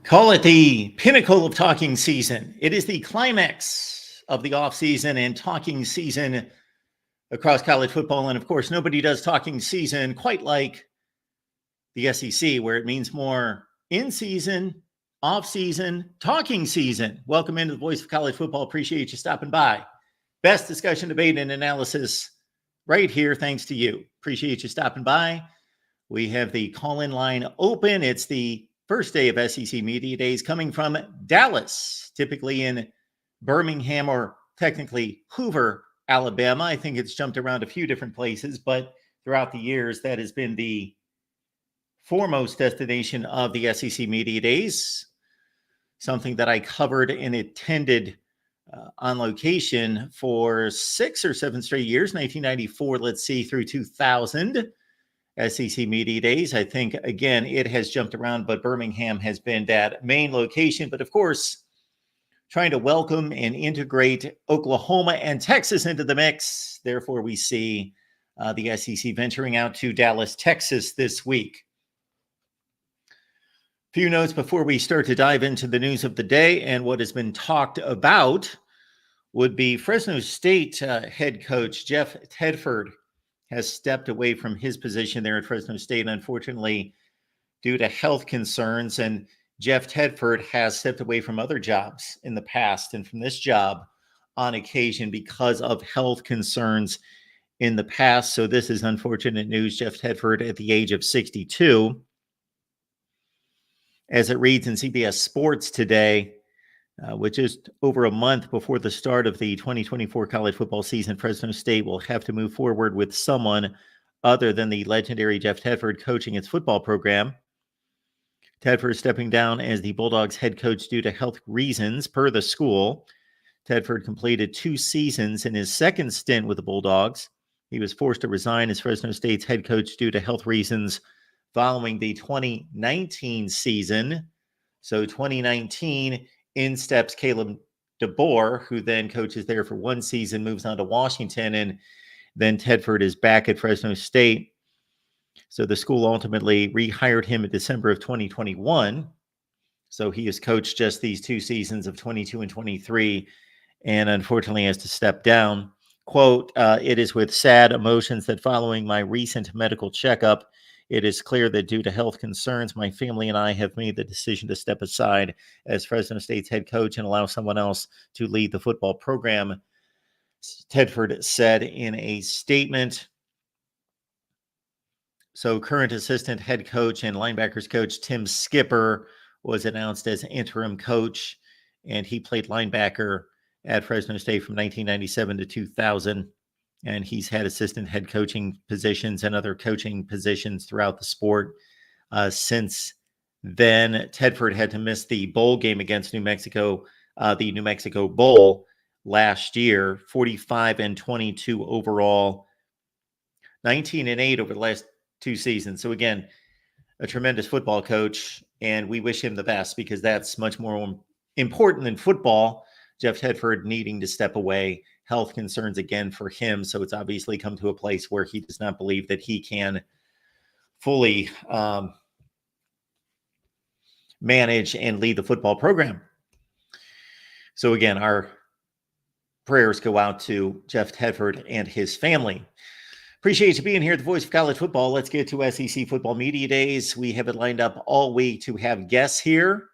Call it the pinnacle of talking season. It is the climax of the offseason and talking season across college football. And of course, nobody does talking season quite like the SEC, where it means more in season, off season, talking season. Welcome into the Voice of College Football. Appreciate you stopping by. Best discussion, debate, and analysis right here. Thanks to you. Appreciate you stopping by. We have the call-in line open. It's the first day of SEC Media Days coming from Dallas, typically in Birmingham or technically Hoover, Alabama. I think it's jumped around a few different places, but throughout the years, that has been the foremost destination of the SEC Media Days, something that I covered and attended on location for 6 or 7 straight years, 1994, through 2000. SEC Media Days. I think, again, it has jumped around, but Birmingham has been that main location. But of course, trying to welcome and integrate Oklahoma and Texas into the mix. Therefore, we see the SEC venturing out to Dallas, Texas this week. Few notes before we start to dive into the news of the day, and what has been talked about would be Fresno State head coach Jeff Tedford has stepped away from his position there at Fresno State, unfortunately, due to health concerns. And Jeff Tedford has stepped away from other jobs in the past and from this job on occasion because of health concerns in the past. So this is unfortunate news. Jeff Tedford at the age of 62. As it reads in CBS Sports today, which is over a month before the start of the 2024 college football season, Fresno State will have to move forward with someone other than the legendary Jeff Tedford coaching its football program. Tedford is stepping down as the Bulldogs head coach due to health reasons, per the school. Tedford completed 2 seasons in his second stint with the Bulldogs. He was forced to resign as Fresno State's head coach due to health reasons following the 2019 season. So 2019, in steps Caleb DeBoer, who then coaches there for 1 season, moves on to Washington, and then Tedford is back at Fresno State. So the school ultimately rehired him in December of 2021. So he has coached just these 2 seasons of 22 and 23, and unfortunately has to step down. Quote, "It is with sad emotions that following my recent medical checkup, it is clear that due to health concerns, my family and I have made the decision to step aside as Fresno State's head coach and allow someone else to lead the football program," Tedford said in a statement. So current assistant head coach and linebackers coach Tim Skipper was announced as interim coach, and he played linebacker at Fresno State from 1997 to 2000. And he's had assistant head coaching positions and other coaching positions throughout the sport since then. Tedford had to miss the bowl game against New Mexico, the New Mexico Bowl last year. 45 and 22 overall, 19 and 8 over the last 2 seasons. So again, a tremendous football coach, and we wish him the best because that's much more important than football. Jeff Tedford needing to step away. Health concerns again for him. So it's obviously come to a place where he does not believe that he can fully manage and lead the football program. So again, our prayers go out to Jeff Tedford and his family. Appreciate you being here at the Voice of College Football. Let's get to SEC Football Media Days. We have it lined up all week to have guests here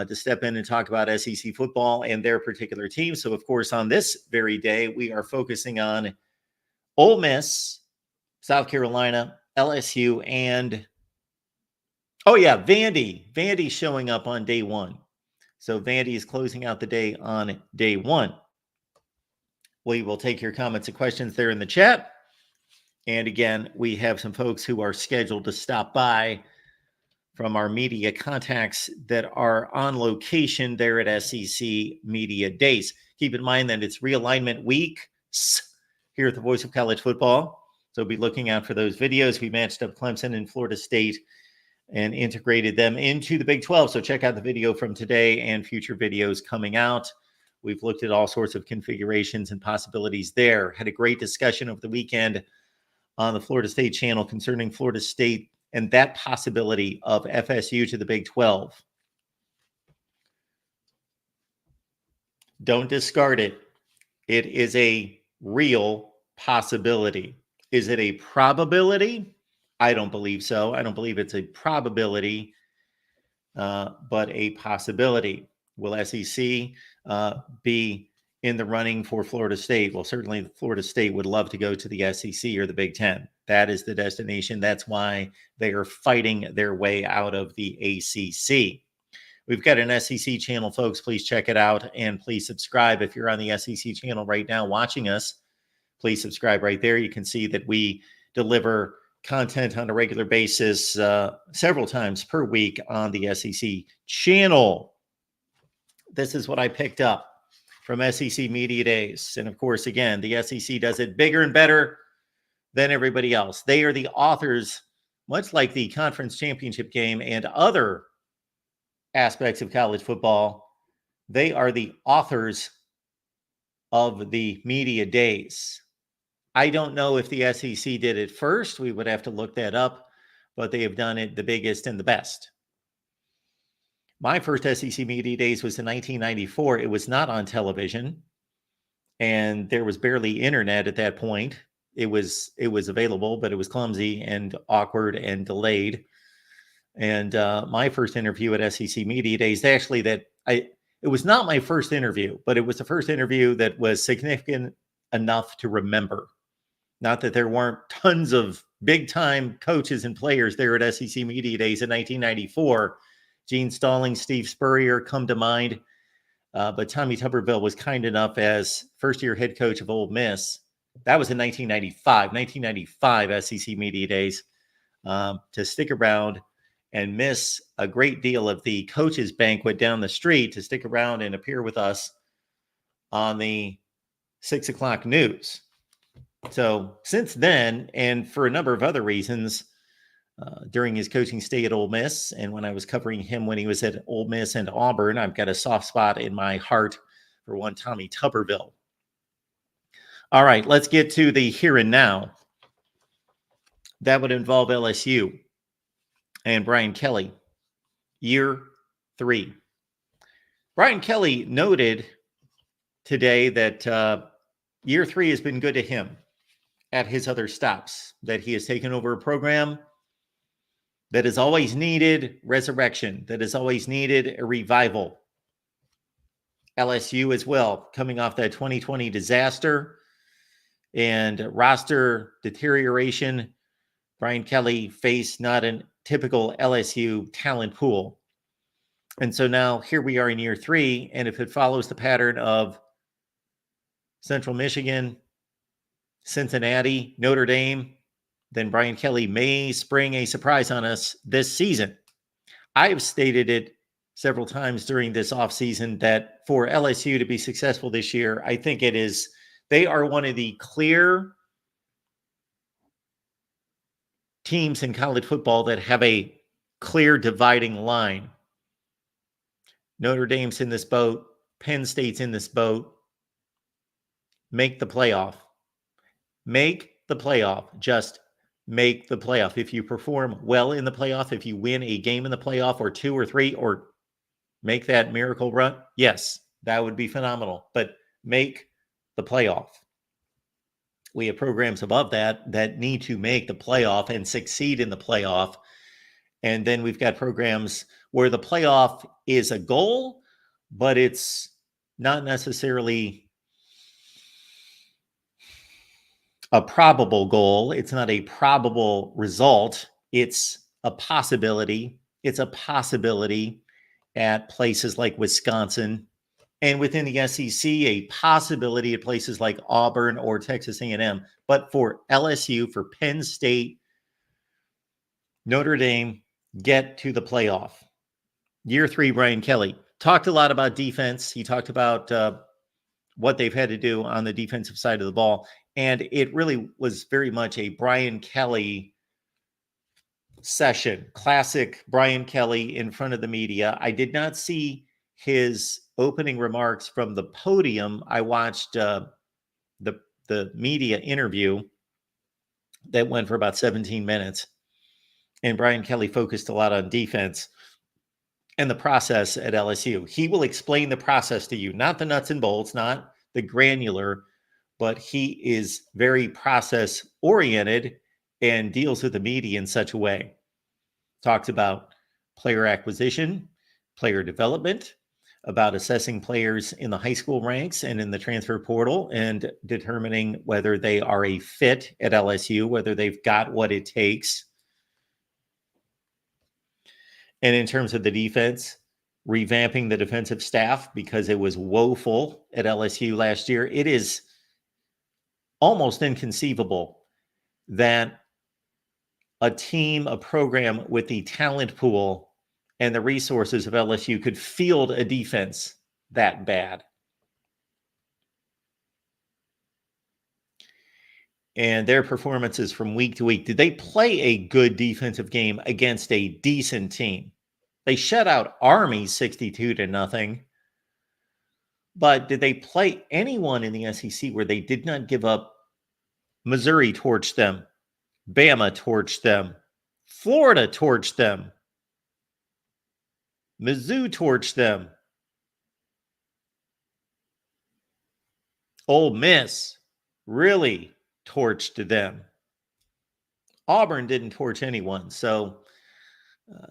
to step in and talk about SEC football and their particular team. So, of course, on this very day, we are focusing on Ole Miss, South Carolina, LSU, and, Vandy. Vandy showing up on day 1. So Vandy is closing out the day on day 1. We will take your comments and questions there in the chat. And again, we have some folks who are scheduled to stop by from our media contacts that are on location there at SEC Media Days. Keep in mind that it's realignment week here at the Voice of College Football. So be looking out for those videos. We matched up Clemson and Florida State and integrated them into the Big 12. So check out the video from today and future videos coming out. We've looked at all sorts of configurations and possibilities there. Had a great discussion over the weekend on the Florida State channel concerning Florida State and that possibility of FSU to the Big 12. Don't discard it. It is a real possibility. Is it a probability? I don't believe so. I don't believe it's a probability, but a possibility. Will SEC be in the running for Florida State? Well, certainly Florida State would love to go to the SEC or the Big Ten. That is the destination. That's why they are fighting their way out of the ACC. We've got an SEC channel, folks. Please check it out and please subscribe. If you're on the SEC channel right now watching us, please subscribe right there. You can see that we deliver content on a regular basis several times per week on the SEC channel. This is what I picked up from SEC Media Days. And of course, again, the SEC does it bigger and better than everybody else. They are the authors, much like the conference championship game and other aspects of college football. They are the authors of the media days. I don't know if the SEC did it first. We would have to look that up, but they have done it the biggest and the best. My first SEC Media Days was in 1994. It was not on television, and there was barely internet at that point. It was available, but it was clumsy and awkward and delayed. And my first interview at SEC Media Days, actually, it was not my first interview, but it was the first interview that was significant enough to remember. Not that there weren't tons of big-time coaches and players there at SEC Media Days in 1994. Gene Stallings, Steve Spurrier come to mind. But Tommy Tuberville was kind enough as first-year head coach of Ole Miss. That was in 1995 SEC Media Days, to stick around and miss a great deal of the coaches' banquet down the street to stick around and appear with us on the 6 o'clock news. So since then, and for a number of other reasons, during his coaching stay at Ole Miss, and when I was covering him when he was at Ole Miss and Auburn, I've got a soft spot in my heart for one Tommy Tuberville. All right, let's get to the here and now. That would involve LSU and Brian Kelly, year 3. Brian Kelly noted today that year 3 has been good to him at his other stops, that he has taken over a program that has always needed resurrection, that has always needed a revival. LSU as well, coming off that 2020 disaster and roster deterioration. Brian Kelly faced not a typical LSU talent pool. And so now here we are in year 3, and if it follows the pattern of Central Michigan, Cincinnati, Notre Dame, then Brian Kelly may spring a surprise on us this season. I have stated it several times during this offseason that for LSU to be successful this year, I think they are one of the clear teams in college football that have a clear dividing line. Notre Dame's in this boat. Penn State's in this boat. Make the playoff. Make the playoff. Just make the playoff. If you perform well in the playoff, if you win a game in the playoff or 2 or 3, or make that miracle run, yes, that would be phenomenal. But make the playoff. We have programs above that need to make the playoff and succeed in the playoff. And then we've got programs where the playoff is a goal, but it's not necessarily a probable goal. It's not a probable result. It's a possibility. It's a possibility at places like Wisconsin, and within the SEC, a possibility at places like Auburn or Texas A&M. But for LSU, for Penn State, Notre Dame, get to the playoff. Year 3, Brian Kelly talked a lot about defense. He talked about what they've had to do on the defensive side of the ball. And it really was very much a Brian Kelly session. Classic Brian Kelly in front of the media. I did not see his opening remarks from the podium. I watched the media interview that went for about 17 minutes. And Brian Kelly focused a lot on defense. and the process at LSU. He will explain the process to you, not the nuts and bolts, not the granular, but he is very process oriented and deals with the media in such a way. Talks about player acquisition, player development, about assessing players in the high school ranks and in the transfer portal and determining whether they are a fit at LSU, whether they've got what it takes. And in terms of the defense, revamping the defensive staff because it was woeful at LSU last year. It is almost inconceivable that a team, a program with the talent pool and the resources of LSU could field a defense that bad. And their performances from week to week. Did they play a good defensive game against a decent team? They shut out Army 62-0. But did they play anyone in the SEC where they did not give up? Missouri torched them. Bama torched them. Florida torched them. Mizzou torched them. Ole Miss really torched them. Auburn didn't torch anyone, so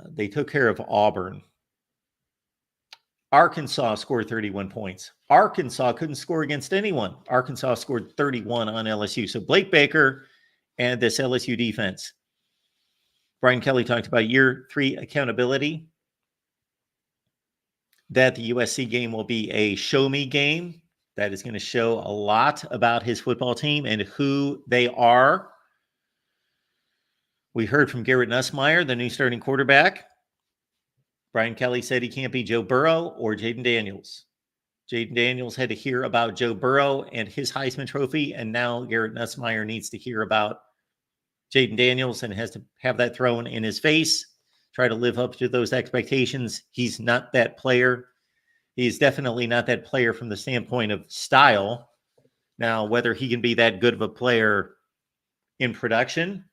they took care of Auburn. Arkansas scored 31 points. Arkansas couldn't score against anyone. Arkansas scored 31 on LSU. So Blake Baker and this LSU defense. Brian Kelly talked about year 3 accountability, that the USC game will be a show-me game that is going to show a lot about his football team and who they are. We heard from Garrett Nussmeier, the new starting quarterback. Brian Kelly said he can't be Joe Burrow or Jaden Daniels. Jaden Daniels had to hear about Joe Burrow and his Heisman Trophy, and now Garrett Nussmeier needs to hear about Jaden Daniels and has to have that thrown in his face, try to live up to those expectations. He's not that player. He's definitely not that player from the standpoint of style. Now, whether he can be that good of a player in production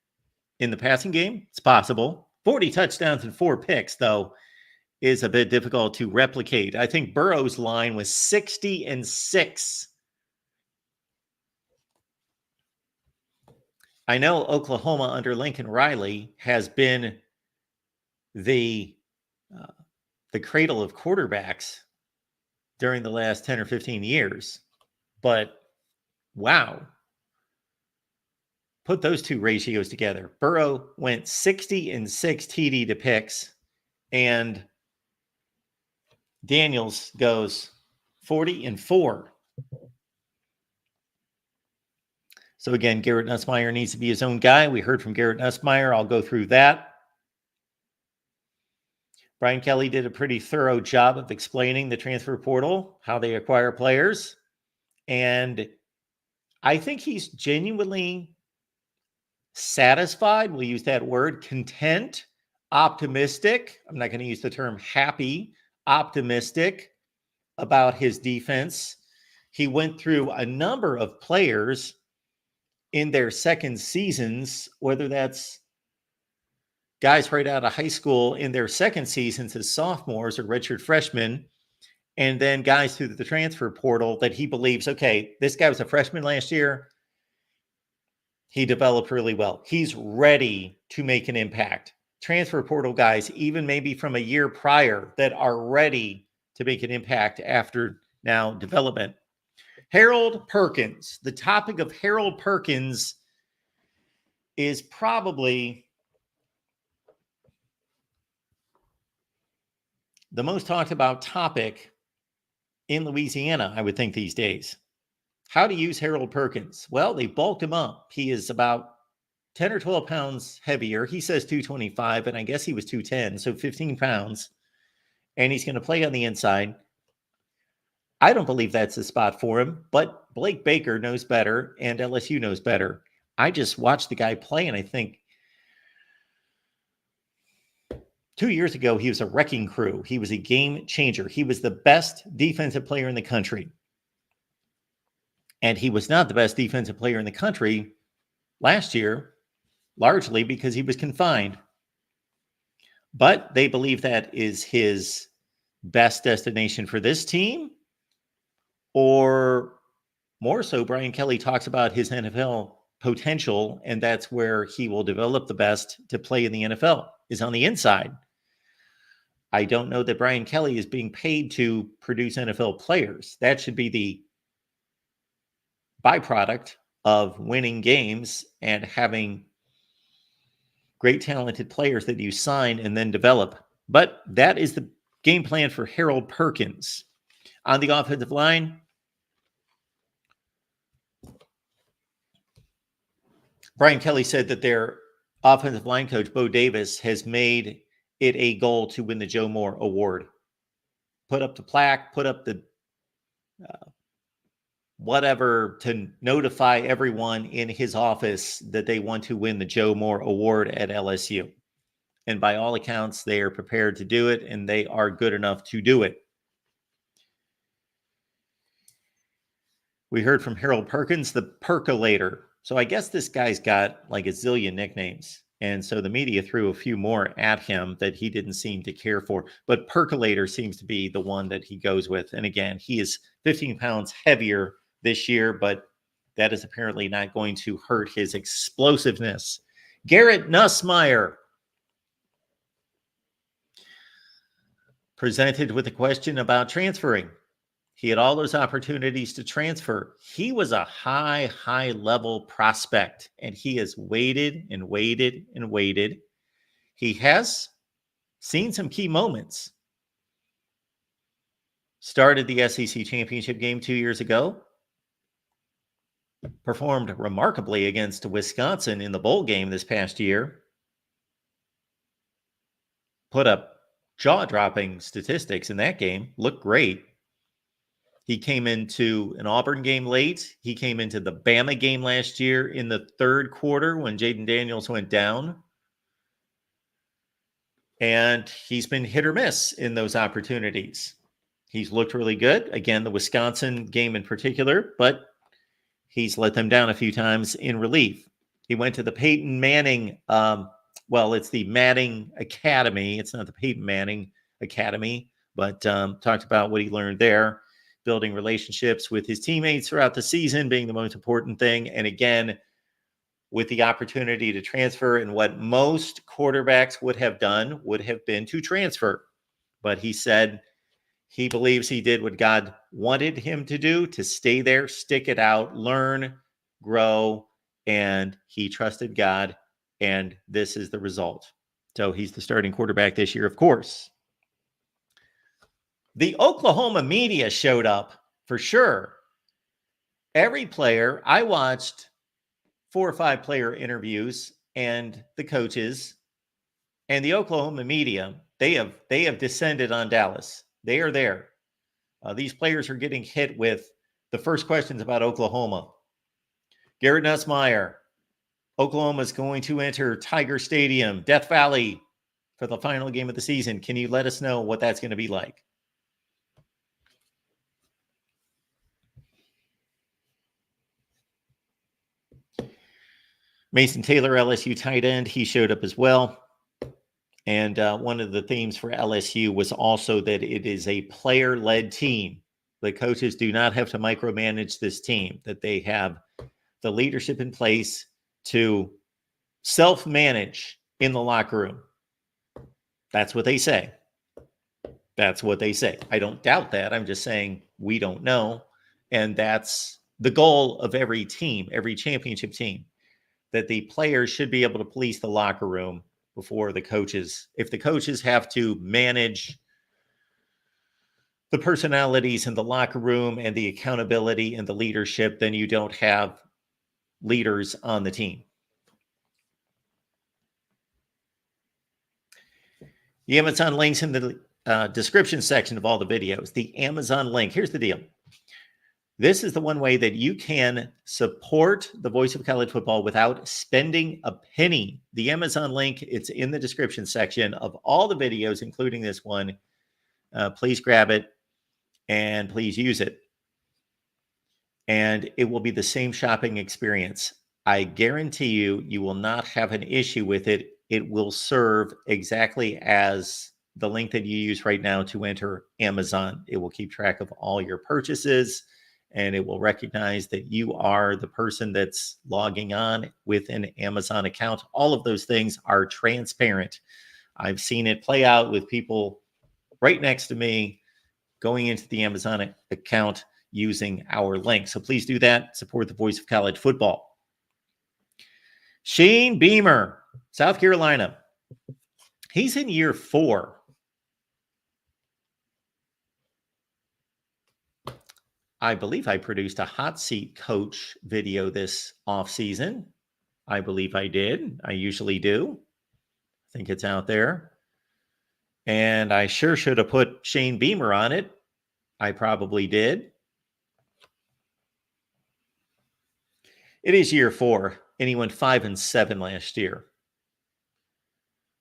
in the passing game, it's possible. 40 touchdowns and 4 picks, though, is a bit difficult to replicate. I think Burrow's line was 60-6. I know Oklahoma under Lincoln Riley has been the cradle of quarterbacks during the last 10 or 15 years. But wow. Put those two ratios together. Burrow went 60-6 TD to picks, and Daniels goes 40-4. So again, Garrett Nussmeier needs to be his own guy. We heard from Garrett Nussmeier. I'll go through that. Brian Kelly did a pretty thorough job of explaining the transfer portal, how they acquire players. And I think he's genuinely satisfied. We'll use that word, content, optimistic. I'm not going to use the term happy, optimistic about his defense. He went through a number of players in their second seasons, whether that's guys right out of high school in their second seasons as sophomores or redshirt freshmen, and then guys through the transfer portal that he believes, okay, this guy was a freshman last year. He developed really well. He's ready to make an impact. Transfer portal guys, even maybe from a year prior, that are ready to make an impact after now development. Harold Perkins. The topic of Harold Perkins is probably the most talked about topic in Louisiana, I would think, these days. How to use Harold Perkins? Well, they bulked him up. He is about 10 or 12 pounds heavier. He says 225, and I guess he was 210, so 15 pounds. And he's going to play on the inside. I don't believe that's the spot for him, but Blake Baker knows better, and LSU knows better. I just watched the guy play, and I think 2 years ago, he was a wrecking crew. He was a game changer. He was the best defensive player in the country. And he was not the best defensive player in the country last year, largely because he was confined. But they believe that is his best destination for this team, or more so, Brian Kelly talks about his NFL potential, and that's where he will develop the best to play in the NFL, is on the inside. I don't know that Brian Kelly is being paid to produce NFL players. That should be the byproduct of winning games and having great talented players that you sign and then develop. But that is the game plan for Harold Perkins. On the offensive line, Brian Kelly said that their offensive line coach, Bo Davis, has made it a goal to win the Joe Moore Award. Put up the plaque, put up the whatever to notify everyone in his office that they want to win the Joe Moore Award at LSU. And by all accounts, they are prepared to do it, and they are good enough to do it. We heard from Harold Perkins, the percolator. So I guess this guy's got like a zillion nicknames. And so the media threw a few more at him that he didn't seem to care for. But percolator seems to be the one that he goes with. And again, he is 15 pounds heavier this year, but that is apparently not going to hurt his explosiveness. Garrett Nussmeier, presented with a question about transferring. He had all those opportunities to transfer. He was a high level prospect, and he has waited and waited and waited. He has seen some key moments. Started the SEC championship game 2 years ago. Performed remarkably against Wisconsin in the bowl game this past year. Put up jaw-dropping statistics in that game. Looked great. He came into an Auburn game late. He came into the Bama game last year in the third quarter when Jaden Daniels went down. And he's been hit or miss in those opportunities. He's looked really good. Again, the Wisconsin game in particular, but he's let them down a few times in relief. He went to the Peyton Manning, it's the Manning Academy. It's not the Peyton Manning Academy, but talked about what he learned there. Building relationships with his teammates throughout the season being the most important thing. And again, with the opportunity to transfer, and what most quarterbacks would have done would have been to transfer. But he said he believes he did what God wanted him to do, to stay there, stick it out, learn, grow, and he trusted God, and this is the result. So he's the starting quarterback this year, of course. The Oklahoma media showed up for sure. Every player, I watched 4 or 5 player interviews, and the coaches and the Oklahoma media, they have descended on Dallas. They are there. These players are getting hit with the first questions about Oklahoma. Garrett Nussmeier, Oklahoma is going to enter Tiger Stadium, Death Valley, for the final game of the season. Can you let us know what that's going to be like? Mason Taylor, LSU tight end, he showed up as well. And one of the themes for LSU was also that it is a player-led team. The coaches do not have to micromanage this team, that they have the leadership in place to self-manage in the locker room. That's what they say. That's what they say. I don't doubt that. I'm just saying we don't know. And that's the goal of every team, every championship team, that the players should be able to police the locker room before the coaches. If the coaches have to manage the personalities in the locker room and the accountability and the leadership, then you don't have leaders on the team. The Amazon links in the description section of all the videos. The Amazon link. Here's the deal. This is the one way that you can support the voice of college football without spending a penny. The Amazon link, it's in the description section of all the videos, including this one. Please grab it and please use it. And it will be the same shopping experience. I guarantee you, you will not have an issue with it it will serve exactly as the link that you use right now to enter Amazon. It will keep track of all your purchases, and it will recognize that you are the person that's logging on with an Amazon account. All of those things are transparent. I've seen it play out with people right next to me going into the Amazon account using our link. So please do that. Support the voice of college football. Shane Beamer, South Carolina. He's in year 4. I believe I produced a hot seat coach video this offseason. I believe I did. I usually do. I think it's out there. And I sure should have put Shane Beamer on it. I probably did. It is year 4, and he went 5-7 last year.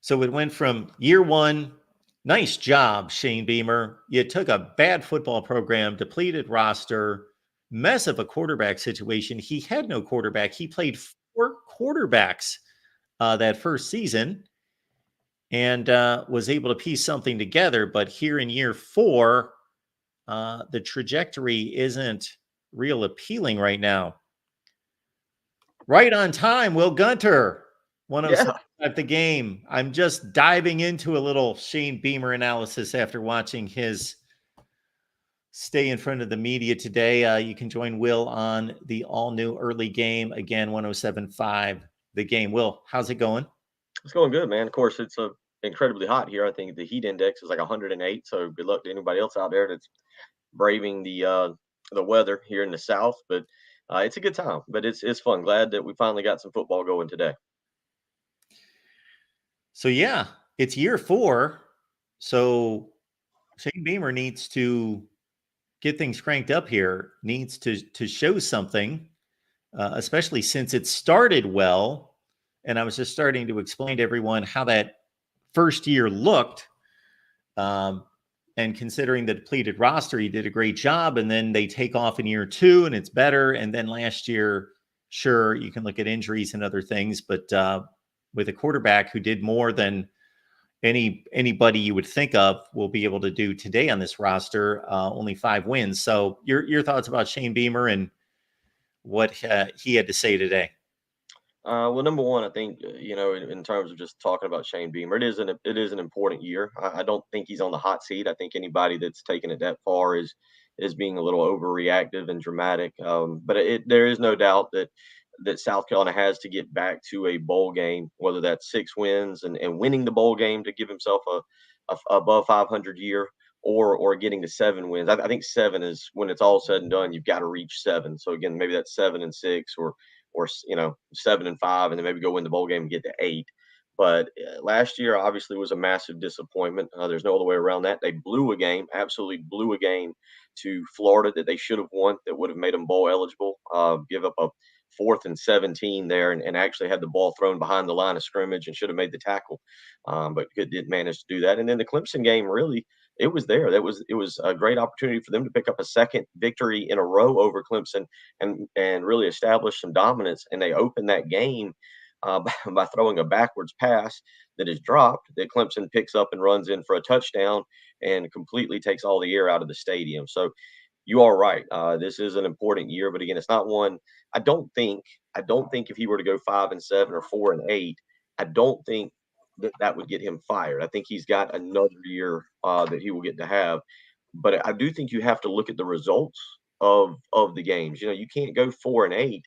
So it went from year 1, nice job, Shane Beamer. You took a bad football program, depleted roster, mess of a quarterback situation. He had no quarterback. He played 4 quarterbacks that first season and was able to piece something together. But here in year 4, the trajectory isn't real appealing right now. Right on time, Will Gunter, 107 at the game. I'm just diving into a little Shane Beamer analysis after watching his stay in front of the media today. You can join Will on the all-new early game. Again, 107.5 the game. Will, how's it going? It's going good, man. Of course, it's incredibly hot here. I think the heat index is like 108. So good luck to anybody else out there that's braving the weather here in the South. But it's a good time. But it's fun. Glad that we finally got some football going today. So yeah, it's year 4. So Shane Beamer needs to get things cranked up here. Needs to show something, especially since it started well. And I was just starting to explain to everyone how that first year looked. And considering the depleted roster, he did a great job. And then they take off in year 2 and it's better. And then last year, sure, you can look at injuries and other things, but with a quarterback who did more than anybody you would think of will be able to do today on this roster, only 5 wins. So your thoughts about Shane Beamer and what he had to say today? Well, number one, I think in terms of just talking about Shane Beamer, it is an important year. I don't think he's on the hot seat. I think anybody that's taken it that far is being a little overreactive and dramatic. But there is no doubt that South Carolina has to get back to a bowl game, whether that's 6 wins and winning the bowl game to give himself a above 500 year, or getting to 7 wins. I think 7 is when it's all said and done. You've got to reach 7. So again, maybe that's 7-6 or 7-5, and then maybe go win the bowl game and get to 8. But last year obviously was a massive disappointment. There's no other way around that. They blew a game, absolutely blew a game to Florida that they should have won, that would have made them bowl eligible. Give up a 4th and 17 there, and actually had the ball thrown behind the line of scrimmage and should have made the tackle, but didn't manage to do that. And then the Clemson game, really, it was there. It was a great opportunity for them to pick up a second victory in a row over Clemson and really establish some dominance. And they opened that game by throwing a backwards pass that is dropped, that Clemson picks up and runs in for a touchdown and completely takes all the air out of the stadium. So you are right. This is an important year, but again, it's not one. I don't think if he were to go 5-7 or 4-8, I don't think that would get him fired. I think he's got another year that he will get to have. But I do think you have to look at the results of the games. You can't go 4-8,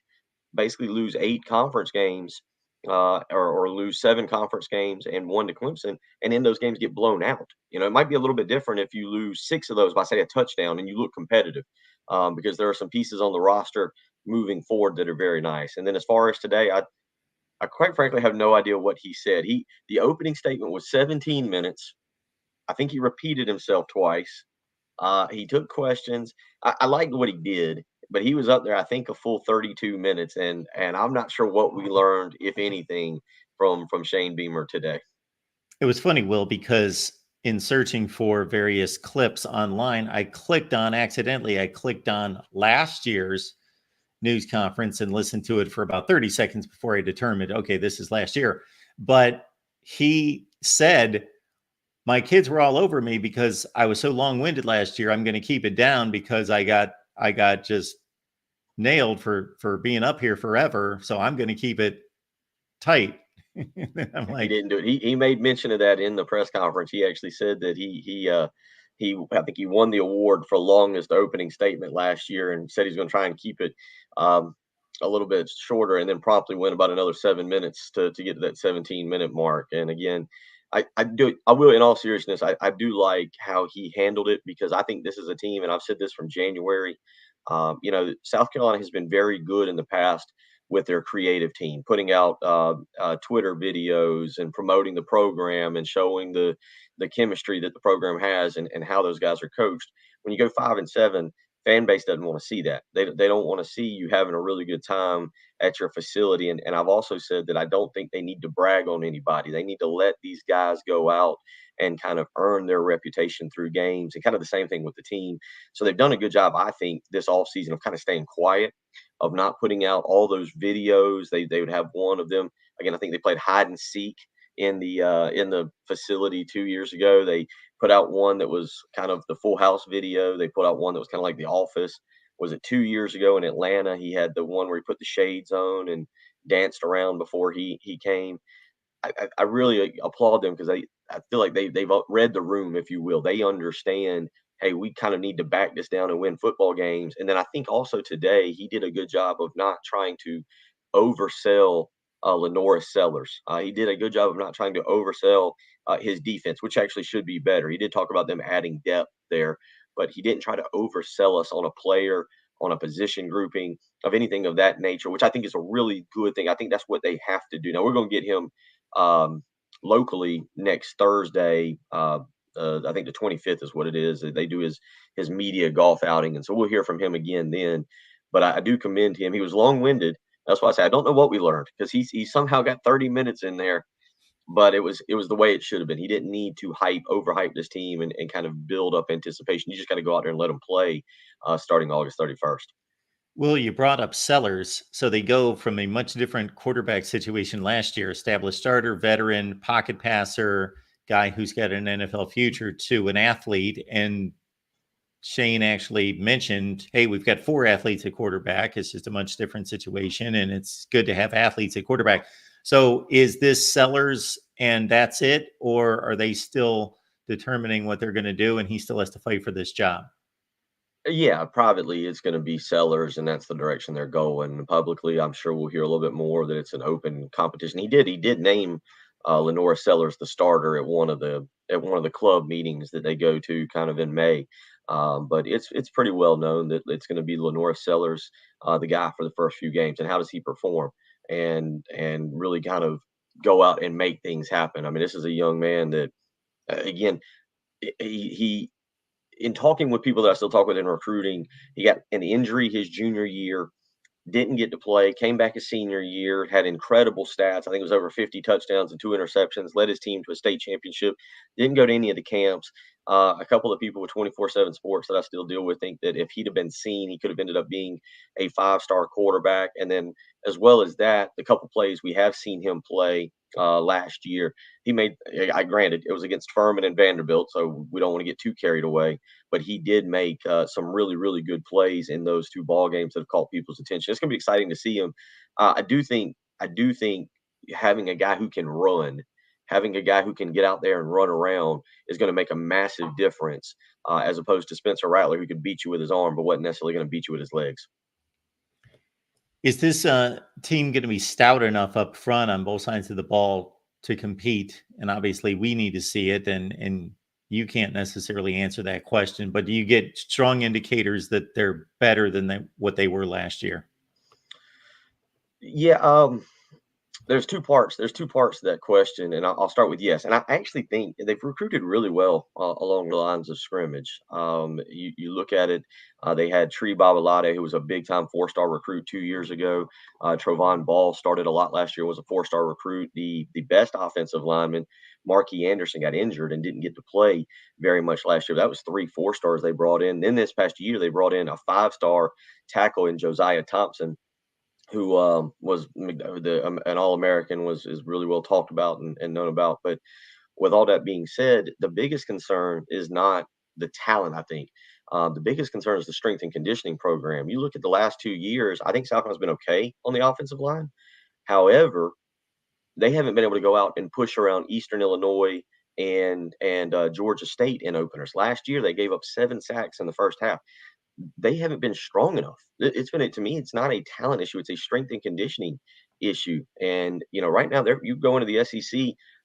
basically lose 8 conference games, or lose 7 conference games and 1 to Clemson, and in those games get blown out. It might be a little bit different if you lose 6 of those by, say, a touchdown and you look competitive, because there are some pieces on the roster moving forward that are very nice. And then as far as today, I quite frankly have no idea what he said. The opening statement was 17 minutes. I think he repeated himself twice. He took questions. I liked what he did, but he was up there, I think, a full 32 minutes, and I'm not sure what we learned, if anything, from Shane Beamer today. It was funny, Will, because in searching for various clips online, I clicked on last year's news conference and listened to it for about 30 seconds before I determined, okay, this is last year. But he said, my kids were all over me because I was so long-winded last year. I'm going to keep it down because I got just nailed for being up here forever. So I'm going to keep it tight. I'm He like, didn't do it. He made mention of that in the press conference. He actually said that he I think he won the award for longest opening statement last year, and said he's going to try and keep it um, a little bit shorter, and then promptly went about another 7 minutes to get to that 17-minute mark. And again, I will, in all seriousness, I do like how he handled it, because I think this is a team, and I've said this from January. South Carolina has been very good in the past with their creative team, putting out Twitter videos and promoting the program and showing the chemistry that the program has, and how those guys are coached. When you go 5-7, fan base doesn't want to see that. They don't want to see you having a really good time at your facility. And I've also said that I don't think they need to brag on anybody. They need to let these guys go out and kind of earn their reputation through games, and kind of the same thing with the team. So they've done a good job, I think, this offseason of kind of staying quiet, of not putting out all those videos. They would have one of them. Again, I think they played hide and seek in the facility 2 years ago. They put out one that was kind of the Full House video. They put out one that was kind of like The Office. Was it 2 years ago in Atlanta? He had the one where he put the shades on and danced around before he came. I really applaud them, because I feel like they've read the room, if you will. They understand, hey, we kind of need to back this down and win football games. And then I think also today he did a good job of not trying to oversell Lenora Sellers. He did a good job of not trying to oversell his defense, which actually should be better. He did talk about them adding depth there, but he didn't try to oversell us on a player, on a position grouping, of anything of that nature, which I think is a really good thing. I think that's what they have to do. Now we're going to get him um, locally next Thursday. I think the 25th is what it is. They do his media golf outing, and so we'll hear from him again then. But I do commend him. He was long winded. That's why I say I don't know what we learned, because he somehow got 30 minutes in there, but it was the way it should have been. He didn't need to overhype this team, and kind of build up anticipation. You just got to go out there and let them play starting August 31st. well, you brought up Sellers. So they go from a much different quarterback situation last year, established starter, veteran, pocket passer, guy who's got an NFL future, to an athlete. And Shane actually mentioned, hey, we've got 4 athletes at quarterback. It's just a much different situation, and it's good to have athletes at quarterback. So is this Sellers and that's it? Or are they still determining what they're going to do and he still has to fight for this job? Yeah, privately, it's going to be Sellers, and that's the direction they're going. Publicly, I'm sure we'll hear a little bit more that it's an open competition. He did name Lenora Sellers the starter at one of the club meetings that they go to, kind of in May. But it's pretty well known that it's going to be Lenora Sellers, the guy for the first few games. And how does he perform, and really kind of go out and make things happen? I mean, this is a young man that, again, he in talking with people that I still talk with in recruiting, he got an injury his junior year, didn't get to play, came back his senior year, had incredible stats. I think it was over 50 touchdowns and 2 interceptions, led his team to a state championship, didn't go to any of the camps. A couple of people with 24/7 Sports that I still deal with think that if he'd have been seen, he could have ended up being a 5-star quarterback. And then, as well as that, the couple plays we have seen him play last year, he made, I granted, it was against Furman and Vanderbilt, so we don't want to get too carried away, but he did make some really, really good plays in those 2 ball games that have caught people's attention. It's going to be exciting to see him. I do think having a guy who can run, having a guy who can get out there and run around is going to make a massive difference, as opposed to Spencer Rattler, who could beat you with his arm, but wasn't necessarily going to beat you with his legs. Is this team going to be stout enough up front on both sides of the ball to compete? And obviously, we need to see it, and you can't necessarily answer that question. But do you get strong indicators that they're better than what they were last year? Yeah, there's 2 parts. There's 2 parts to that question, and I'll start with yes. And I actually think they've recruited really well along the lines of scrimmage. You look at it, they had Tree Babalade, who was a big time 4-star recruit 2 years ago. Trovon Ball started a lot last year, was a 4-star recruit. The best offensive lineman, Marquis Anderson, got injured and didn't get to play very much last year. That was 3 4-stars they brought in. Then this past year, they brought in a 5-star tackle in Josiah Thompson. who was an All-American, is really well talked about and known about. But with all that being said, the biggest concern is not the talent, I think. The biggest concern is the strength and conditioning program. You look at the last 2 years, I think South Carolina's been okay on the offensive line. However, they haven't been able to go out and push around Eastern Illinois and Georgia State in openers. Last year, they gave up 7 sacks in the first half. They haven't been strong enough. It's been to me, it's not a talent issue, it's a strength and conditioning issue. And right now, there you go into the SEC,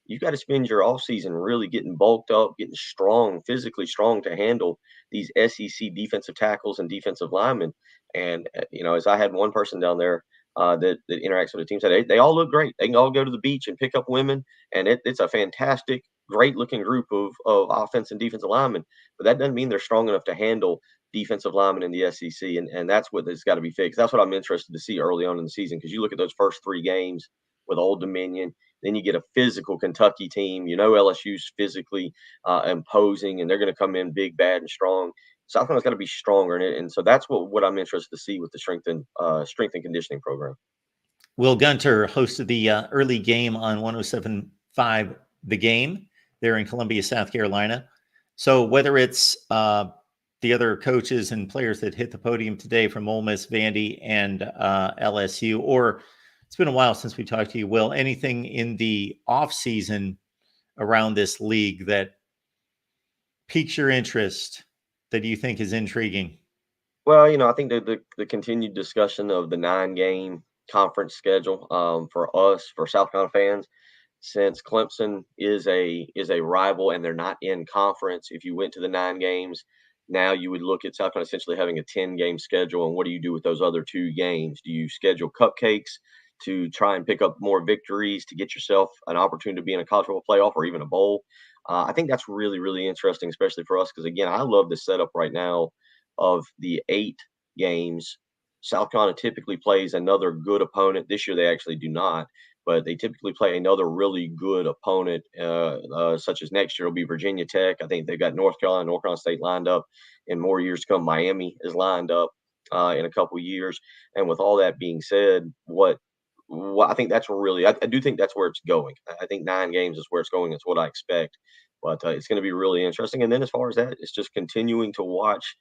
you've got to spend your off season really getting bulked up, getting strong, physically strong to handle these SEC defensive tackles and defensive linemen. And as I had one person down there that interacts with the team said, they all look great. They can all go to the beach and pick up women, and it's a fantastic, great looking group of offense and defensive linemen. But that doesn't mean they're strong enough to handle defensive linemen in the SEC, and that's what has got to be fixed. That's what I'm interested to see early on in the season, because you look at those first 3 games with Old Dominion, then you get a physical Kentucky team. LSU's physically imposing, and they're going to come in big, bad, and strong. South Carolina's got to be stronger in it, and so that's what I'm interested to see with the strength and conditioning program. Will Gunter hosted the early game on 107.5 The Game there in Columbia, South Carolina. So whether it's the other coaches and players that hit the podium today from Ole Miss, Vandy, and LSU, or it's been a while since we talked to you, Will, anything in the offseason around this league that piques your interest that you think is intriguing? Well, I think the continued discussion of the 9-game conference schedule for us, for South Carolina fans, since Clemson is a rival and they're not in conference. If you went to the 9 games, now you would look at South Carolina essentially having a 10-game schedule. And what do you do with those other 2 games? Do you schedule cupcakes to try and pick up more victories to get yourself an opportunity to be in a college football playoff or even a bowl? I think that's really, really interesting, especially for us, because again, I love the setup right now of the 8 games. South Carolina typically plays another good opponent. This year they actually do not, but they typically play another really good opponent, such as next year will be Virginia Tech. I think they've got North Carolina State lined up in more years to come. Miami is lined up in a couple of years. And with all that being said, what I think that's really, I do think that's where it's going. I think 9 games is where it's going. It's what I expect, but it's going to be really interesting. And then as far as that, it's just continuing to watch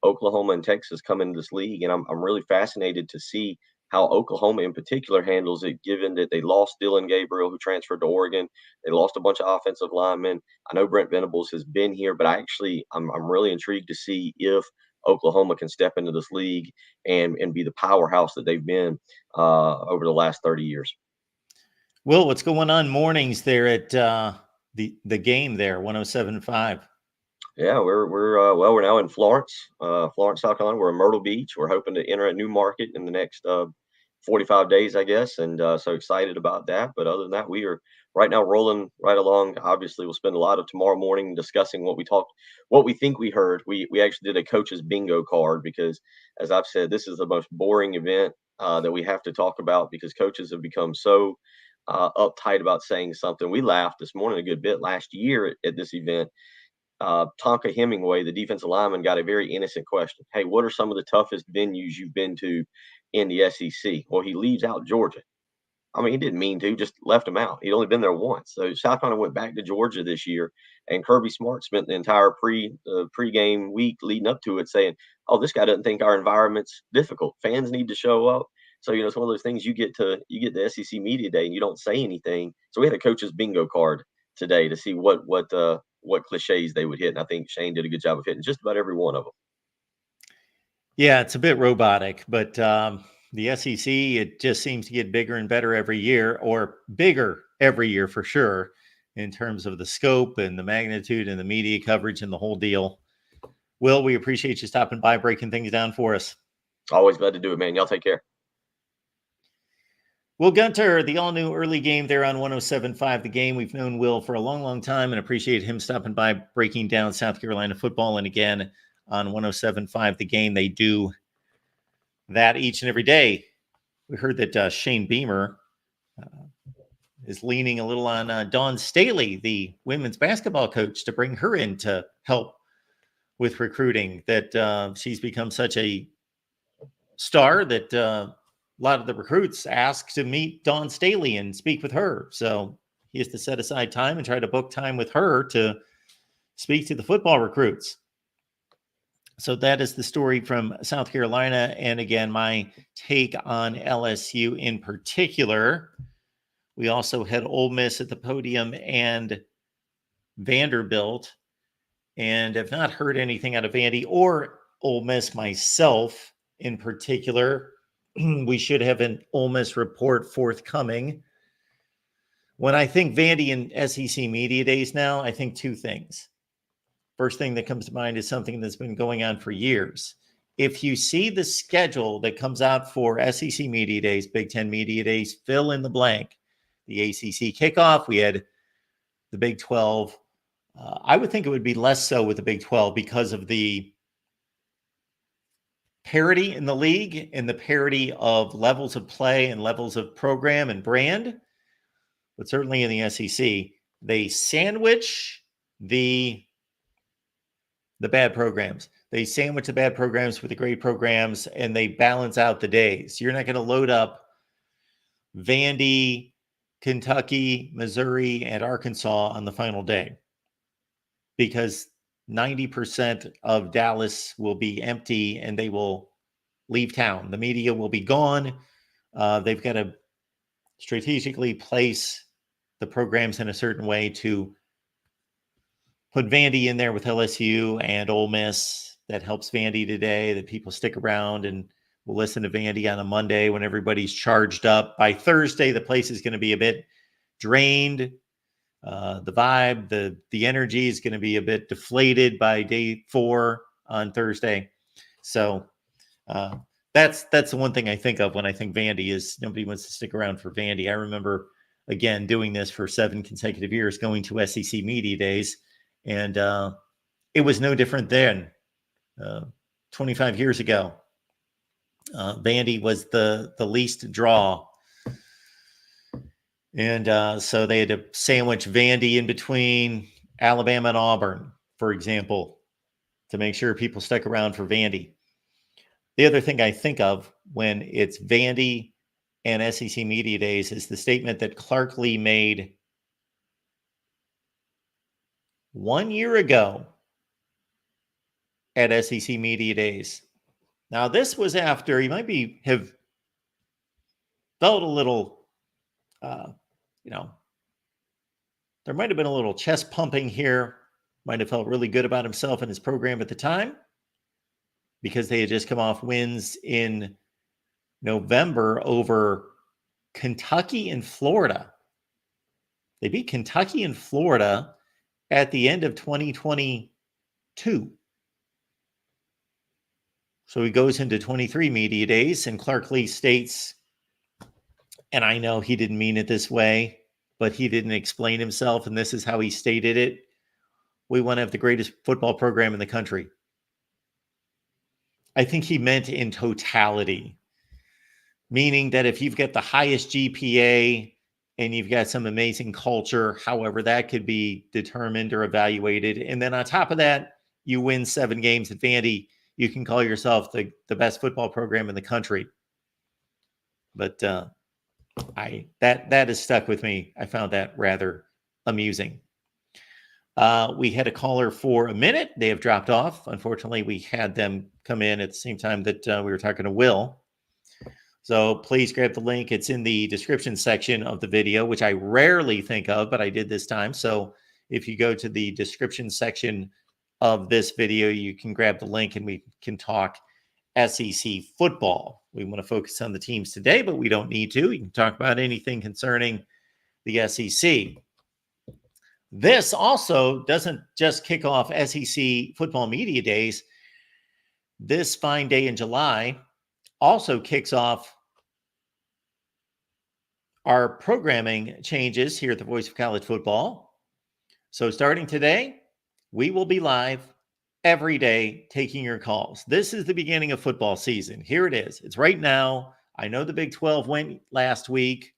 Oklahoma and Texas come into this league, and I'm really fascinated to see how Oklahoma in particular handles it, given that they lost Dylan Gabriel, who transferred to Oregon. They lost a bunch of offensive linemen. I know Brent Venables has been here, but I'm really intrigued to see if Oklahoma can step into this league and be the powerhouse that they've been over the last 30 years. Will, what's going on mornings there at the game there, 107.5? Yeah, we're now in Florence, South Carolina. We're in Myrtle Beach. We're hoping to enter a new market in the next 45 days, I guess, and so excited about that. But other than that, we are right now rolling right along. Obviously, we'll spend a lot of tomorrow morning discussing what we think we heard. We actually did a coach's bingo card because, as I've said, this is the most boring event that we have to talk about because coaches have become so uptight about saying something. We laughed this morning a good bit last year at this event. Tonka Hemingway, the defensive lineman, got a very innocent question. Hey, what are some of the toughest venues you've been to in the SEC? Well, he leaves out Georgia. I mean, he didn't mean to, just left him out. He'd only been there once. So South Carolina went back to Georgia this year, and Kirby Smart spent the entire pre-game week leading up to it saying, "Oh, this guy doesn't think our environment's difficult. Fans need to show up." So it's one of those things you get the SEC media day and you don't say anything. So we had a coach's bingo card today to see what cliches they would hit, and I think Shane did a good job of hitting just about every one of them. Yeah, it's a bit robotic, but the SEC, it just seems to get bigger and better every year, or bigger every year for sure, in terms of the scope and the magnitude and the media coverage and the whole deal. Will, we appreciate you stopping by, breaking things down for us. Always glad to do it, man. Y'all take care. Will Gunter, the all-new early game there on 107.5 The Game. We've known Will for a long, long time and appreciate him stopping by, breaking down South Carolina football. And again, on 107.5 The Game, they do that each and every day. We heard that Shane Beamer is leaning a little on Dawn Staley, the women's basketball coach, to bring her in to help with recruiting, that she's become such a star that lot of the recruits ask to meet Dawn Staley and speak with her. So he has to set aside time and try to book time with her to speak to the football recruits. So that is the story from South Carolina. And again, my take on LSU in particular. We also had Ole Miss at the podium and Vanderbilt, and have not heard anything out of Vandy or Ole Miss myself in particular. We should have an Ole Miss report forthcoming. When I think Vandy and SEC Media Days now, I think two things. First thing that comes to mind is something that's been going on for years. If you see the schedule that comes out for SEC Media Days, Big Ten Media Days, fill in the blank. The ACC kickoff, we had the Big 12. I would think it would be less so with the Big 12 because of the parity in the league and the parity of levels of play and levels of program and brand. But certainly in the SEC, they sandwich the bad programs. They sandwich the bad programs with the great programs, and they balance out the days. You're not going to load up Vandy, Kentucky, Missouri, and Arkansas on the final day, because 90% of Dallas will be empty and they will leave town. The media will be gone. They've got to strategically place the programs in a certain way to put Vandy in there with LSU and Ole Miss. That helps Vandy today, that people stick around and will listen to Vandy on a Monday when everybody's charged up. By Thursday, the place is going to be a bit drained. The vibe, the energy is going to be a bit deflated by day 4 on Thursday. So that's the one thing I think of when I think Vandy is nobody wants to stick around for Vandy. I remember, again, doing this for 7 consecutive years, going to SEC Media Days, and it was no different then. 25 years ago, Vandy was the least draw. And so they had to sandwich Vandy in between Alabama and Auburn, for example, to make sure people stuck around for Vandy. The other thing I think of when it's Vandy and SEC Media Days is the statement that Clark Lee made 1 year ago at SEC Media Days. Now, this was after he might have felt a little, there might have been a little chest pumping here, might have felt really good about himself and his program at the time, because they had just come off wins in November over Kentucky and Florida. They beat Kentucky and Florida at the end of 2022. So he goes into 23 Media Days, and Clark Lee states, and I know he didn't mean it this way, but he didn't explain himself, and this is how he stated it: we want to have the greatest football program in the country. I think he meant in totality, meaning that if you've got the highest GPA and you've got some amazing culture, however that could be determined or evaluated, and then on top of that, you win 7 games at Vandy, you can call yourself the best football program in the country. But that has stuck with me. I found that rather amusing. We had a caller for a minute. They have dropped off. Unfortunately, we had them come in at the same time that we were talking to Will. So please grab the link. It's in the description section of the video, which I rarely think of, but I did this time. So if you go to the description section of this video, you can grab the link and we can talk SEC football. We want to focus on the teams today, but we don't need to. You can talk about anything concerning the SEC. This also doesn't just kick off SEC football media days. This fine day in July also kicks off our programming changes here at the Voice of College Football. So starting today, we will be live every day taking your calls. This is the beginning of football season. Here it is. It's right now. I know the Big 12 went last week.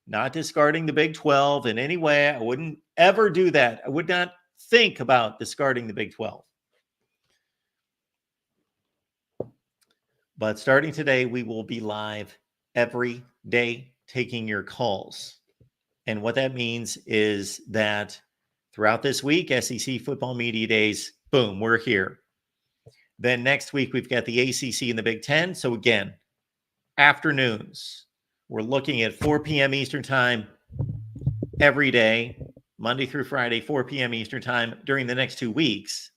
Not discarding the Big 12 in any way. I wouldn't ever do that. I would not think about discarding the Big 12. But starting today, we will be live every day taking your calls. And what that means is that throughout this week, SEC football media days, boom, we're here. Then next week, we've got the ACC and the Big Ten. So again, afternoons, we're looking at 4 p.m. Eastern time every day, Monday through Friday, 4 p.m. Eastern time during the next 2 weeks.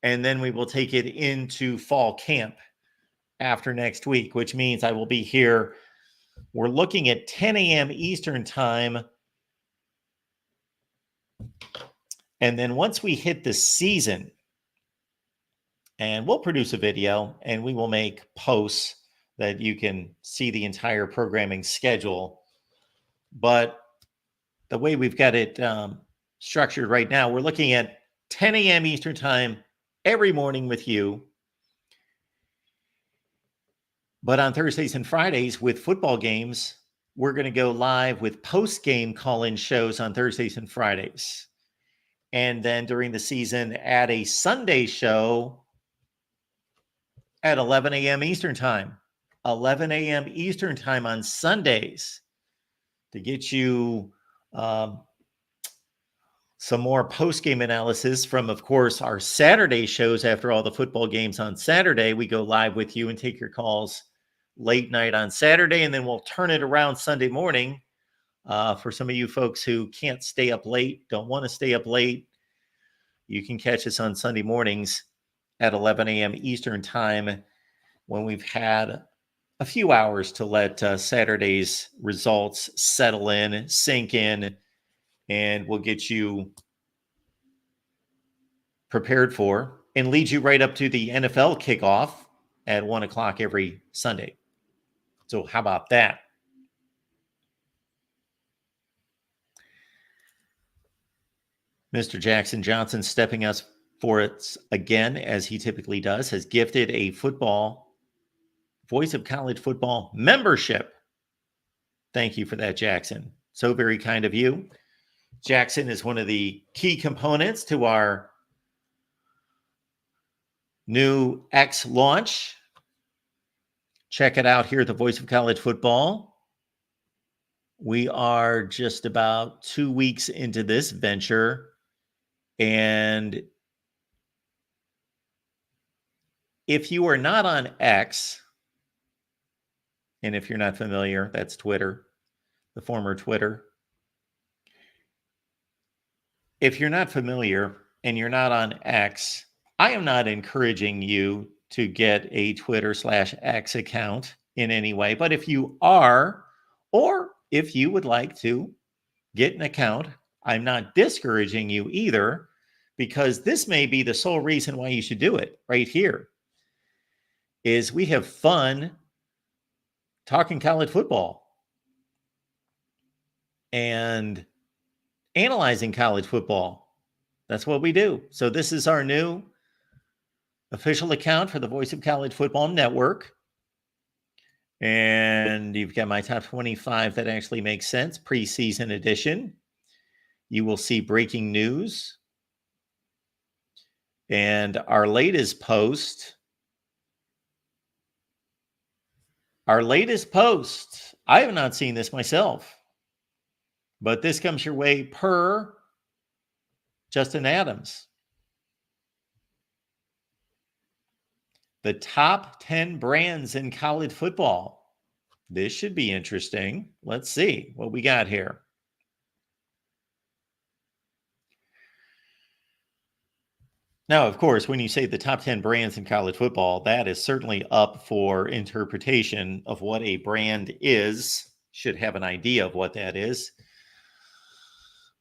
And then we will take it into fall camp after next week, which means I will be here. We're looking at 10 a.m. Eastern time. And then once we hit the season, and we'll produce a video and we will make posts that you can see the entire programming schedule. But the way we've got it structured right now, we're looking at 10 a.m. Eastern time every morning with you. But on Thursdays and Fridays with football games, we're going to go live with post-game call-in shows on Thursdays and Fridays. And then during the season, add a Sunday show at 11 a.m. Eastern time. 11 a.m. Eastern time on Sundays to get you some more post-game analysis from, of course, our Saturday shows. After all the football games on Saturday, we go live with you and take your calls late night on Saturday, and then we'll turn it around Sunday morning. For some of you folks who can't stay up late, don't want to stay up late, you can catch us on Sunday mornings at 11 a.m. Eastern time when we've had a few hours to let Saturday's results settle in, sink in, and we'll get you prepared for and lead you right up to the NFL kickoff at 1 o'clock every Sunday. So how about that? Mr. Jackson Johnson stepping us for it again, as he typically does, has gifted a football, Voice of College Football membership. Thank you for that, Jackson. So very kind of you. Jackson is one of the key components to our new X launch. Check it out here at the Voice of College Football. We are just about 2 weeks into this venture, and if you are not on X, and if you're not familiar, that's Twitter, the former Twitter. If you're not familiar and you're not on X, I am not encouraging you to get a Twitter/X account in any way. But if you are, or if you would like to get an account, I'm not discouraging you either, because this may be the sole reason why you should do it right here, is we have fun talking college football and analyzing college football. That's what we do. So this is our new official account for the Voice of College Football Network. And you've got my top 25 that actually makes sense, preseason edition. You will see breaking news. And our latest post, I have not seen this myself, but this comes your way per Justin Adams. The top 10 brands in college football. This should be interesting. Let's see what we got here. Now, of course, when you say the top 10 brands in college football, that is certainly up for interpretation of what a brand is. Should have an idea of what that is.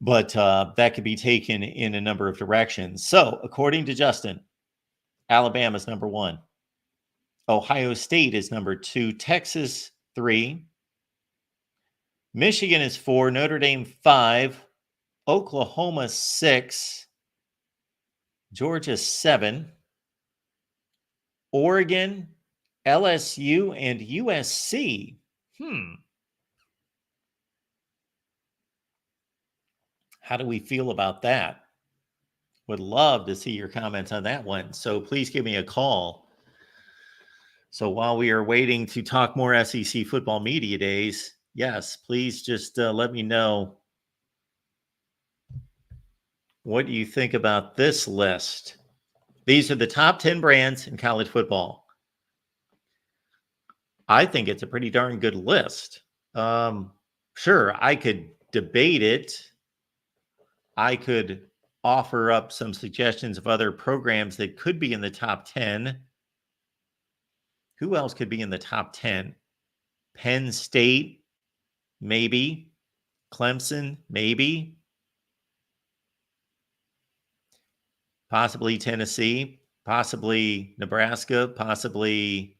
But that could be taken in a number of directions. So, according to Justin, Alabama's number 1. Ohio State is number 2. Texas, 3. Michigan is 4. Notre Dame, 5. Oklahoma, 6. Georgia, 7. Oregon, LSU, and USC. How do we feel about that? Would love to see your comments on that one. So please give me a call. So while we are waiting to talk more SEC football media days, yes, please just let me know what you think about this list. These are the top 10 brands in college football. I think it's a pretty darn good list. Sure, I could debate it. I could offer up some suggestions of other programs that could be in the top 10. Who else could be in the top 10? Penn State, maybe. Clemson, maybe. Possibly Tennessee, possibly Nebraska, possibly.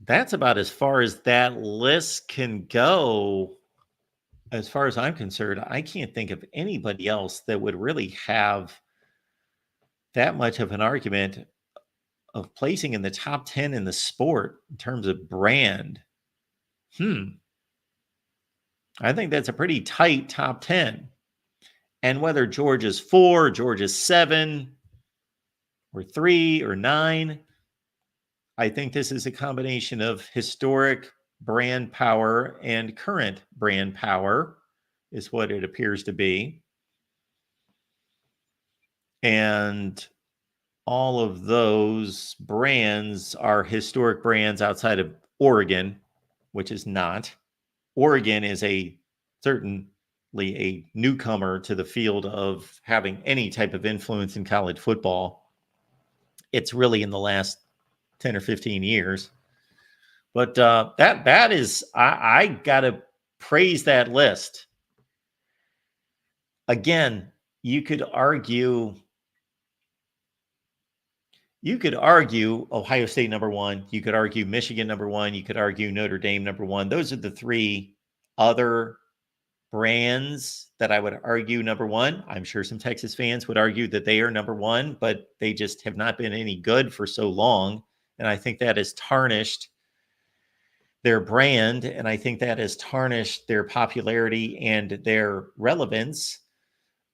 That's about as far as that list can go. As far as I'm concerned, I can't think of anybody else that would really have that much of an argument of placing in the top 10 in the sport in terms of brand. I think that's a pretty tight top 10. And whether Georgia's 4, Georgia's 7, or 3, or 9, I think this is a combination of historic brand power and current brand power, is what it appears to be. And all of those brands are historic brands outside of Oregon, which is not. Oregon is certainly a newcomer to the field of having any type of influence in college football. It's really in the last 10 or 15 years. But that is, I got to praise that list. Again, you could argue Ohio State number 1. You could argue Michigan number 1. You could argue Notre Dame number 1. Those are the 3 other brands that I would argue number 1. I'm sure some Texas fans would argue that they are number 1, but they just have not been any good for so long. And I think that has tarnished their brand. And I think that has tarnished their popularity and their relevance.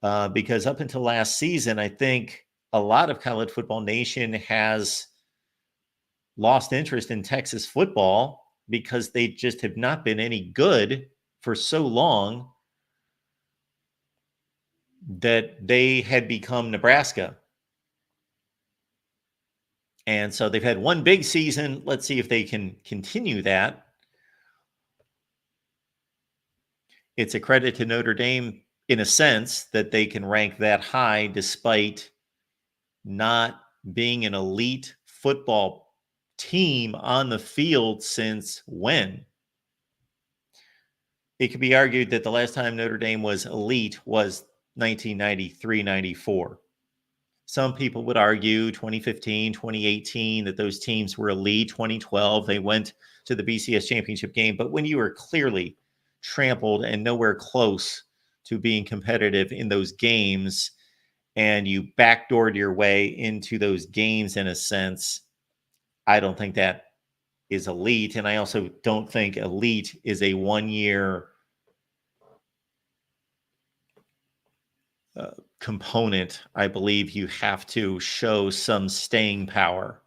Because up until last season, I think a lot of College Football Nation has lost interest in Texas football because they just have not been any good for so long that they had become Nebraska. And so they've had one big season. Let's see if they can continue that. It's a credit to Notre Dame in a sense that they can rank that high despite not being an elite football team on the field since when? It could be argued that the last time Notre Dame was elite was 1993-94. Some people would argue 2015, 2018, that those teams were elite. 2012, they went to the BCS championship game. But when you were clearly trampled and nowhere close to being competitive in those games, and you backdoored your way into those games in a sense, I don't think that is elite. And I also don't think elite is a one-year component. I believe you have to show some staying power.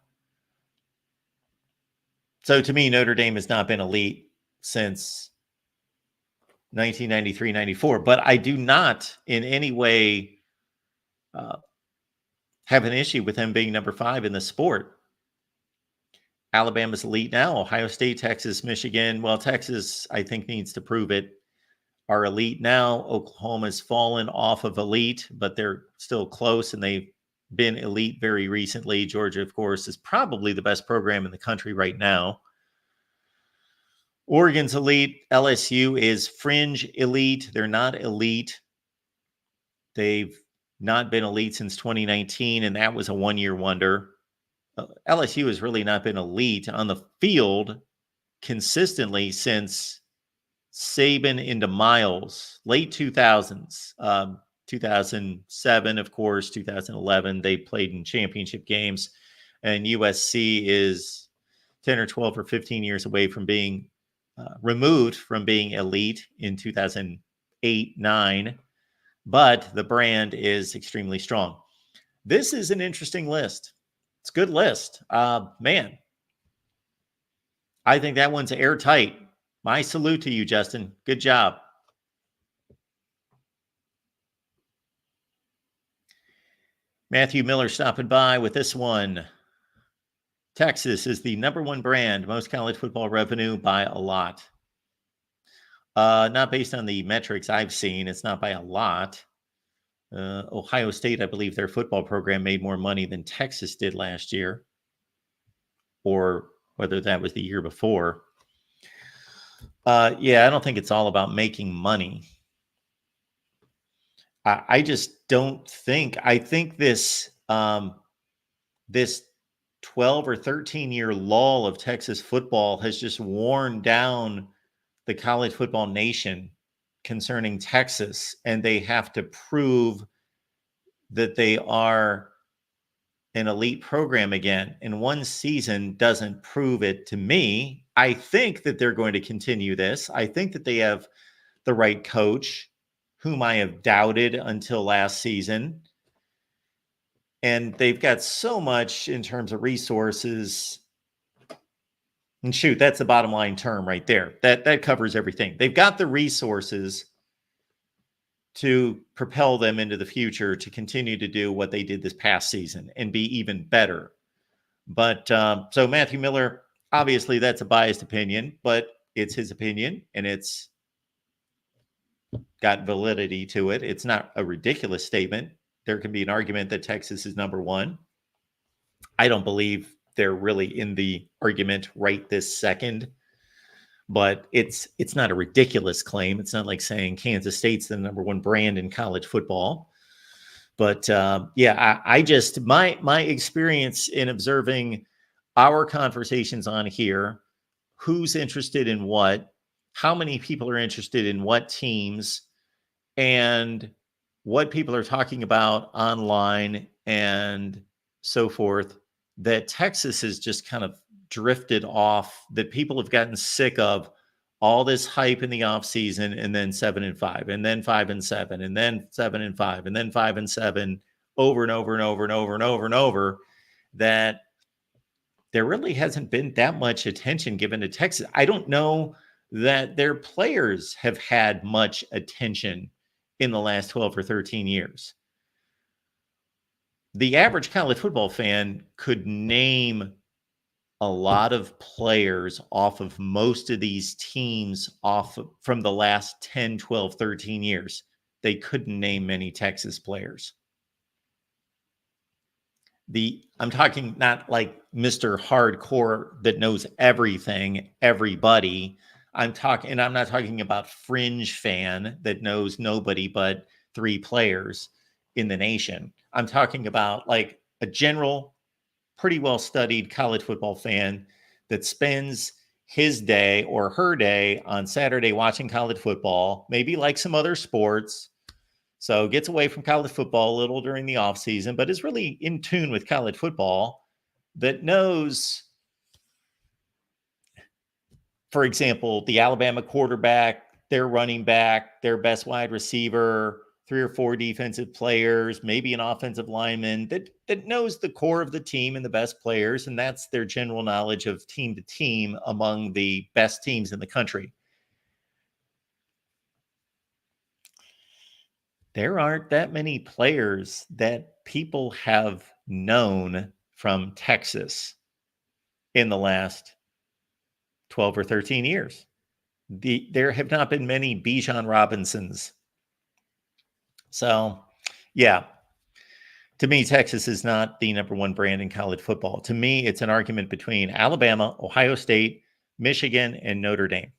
So to me, Notre Dame has not been elite since 1993-94, but I do not in any way have an issue with them being number 5 in the sport. Alabama's elite now. Ohio State, Texas, Michigan. Well, Texas, I think, needs to prove it. Are elite now. Oklahoma's fallen off of elite, but they're still close, and they've been elite very recently. Georgia, of course, is probably the best program in the country right now. Oregon's elite. LSU is fringe elite. They're not elite. They've not been elite since 2019, and that was a one-year wonder. LSU has really not been elite on the field consistently since Saban into Miles, late 2000s, 2007, of course, 2011, they played in championship games, and USC is 10 or 12 or 15 years away from being removed from being elite in 2008-9, but the brand is extremely strong. This is an interesting list. It's a good list. Man, I think that one's airtight. My salute to you, Justin. Good job. Matthew Miller stopping by with this one. Texas is the number one brand, most college football revenue by a lot. Not based on the metrics I've seen. It's not by a lot. Ohio State, I believe their football program made more money than Texas did last year, or whether that was the year before. Yeah, I don't think it's all about making money. I just don't think. I think this 12 or 13-year lull of Texas football has just worn down the college football nation concerning Texas, and they have to prove that they are an elite program again. And one season doesn't prove it to me. I think that they're going to continue this. I think that they have the right coach, whom I have doubted until last season. And they've got so much in terms of resources. And shoot, that's the bottom line term right there. That covers everything. They've got the resources to propel them into the future to continue to do what they did this past season and be even better. But so Matthew Miller, obviously that's a biased opinion, but it's his opinion and it's got validity to it. It's not a ridiculous statement. There can be an argument that Texas is number one. I don't believe they're really in the argument right this second, but it's not a ridiculous claim. It's not like saying Kansas State's the number one brand in college football. But yeah, I just my experience in observing our conversations on here, who's interested in what, how many people are interested in what teams, and what people are talking about online and so forth, that Texas has just kind of drifted off, that people have gotten sick of all this hype in the offseason, and then 7-5, and then 5-7, and then 7-5, and then 5-7 over and over and over and over and over and over, that there really hasn't been that much attention given to Texas. I don't know that their players have had much attention in the last 12 or 13 years. The average college football fan could name a lot of players off of most of these teams from the last 10, 12, 13 years. They couldn't name many Texas players. I'm talking not like Mr. Hardcore that knows everything, everybody. I'm not talking about fringe fan that knows nobody but 3 players in the nation. I'm talking about like a general, pretty well studied college football fan that spends his day or her day on Saturday watching college football, maybe like some other sports. So gets away from college football a little during the offseason, but is really in tune with college football, that knows, for example, the Alabama quarterback, their running back, their best wide receiver, 3 or 4 defensive players, maybe an offensive lineman, that knows the core of the team and the best players, and that's their general knowledge of team to team among the best teams in the country. There aren't that many players that people have known from Texas in the last 12 or 13 years. There have not been many Bijan Robinsons. So, yeah, to me, Texas is not the number one brand in college football. To me, it's an argument between Alabama, Ohio State, Michigan, and Notre Dame.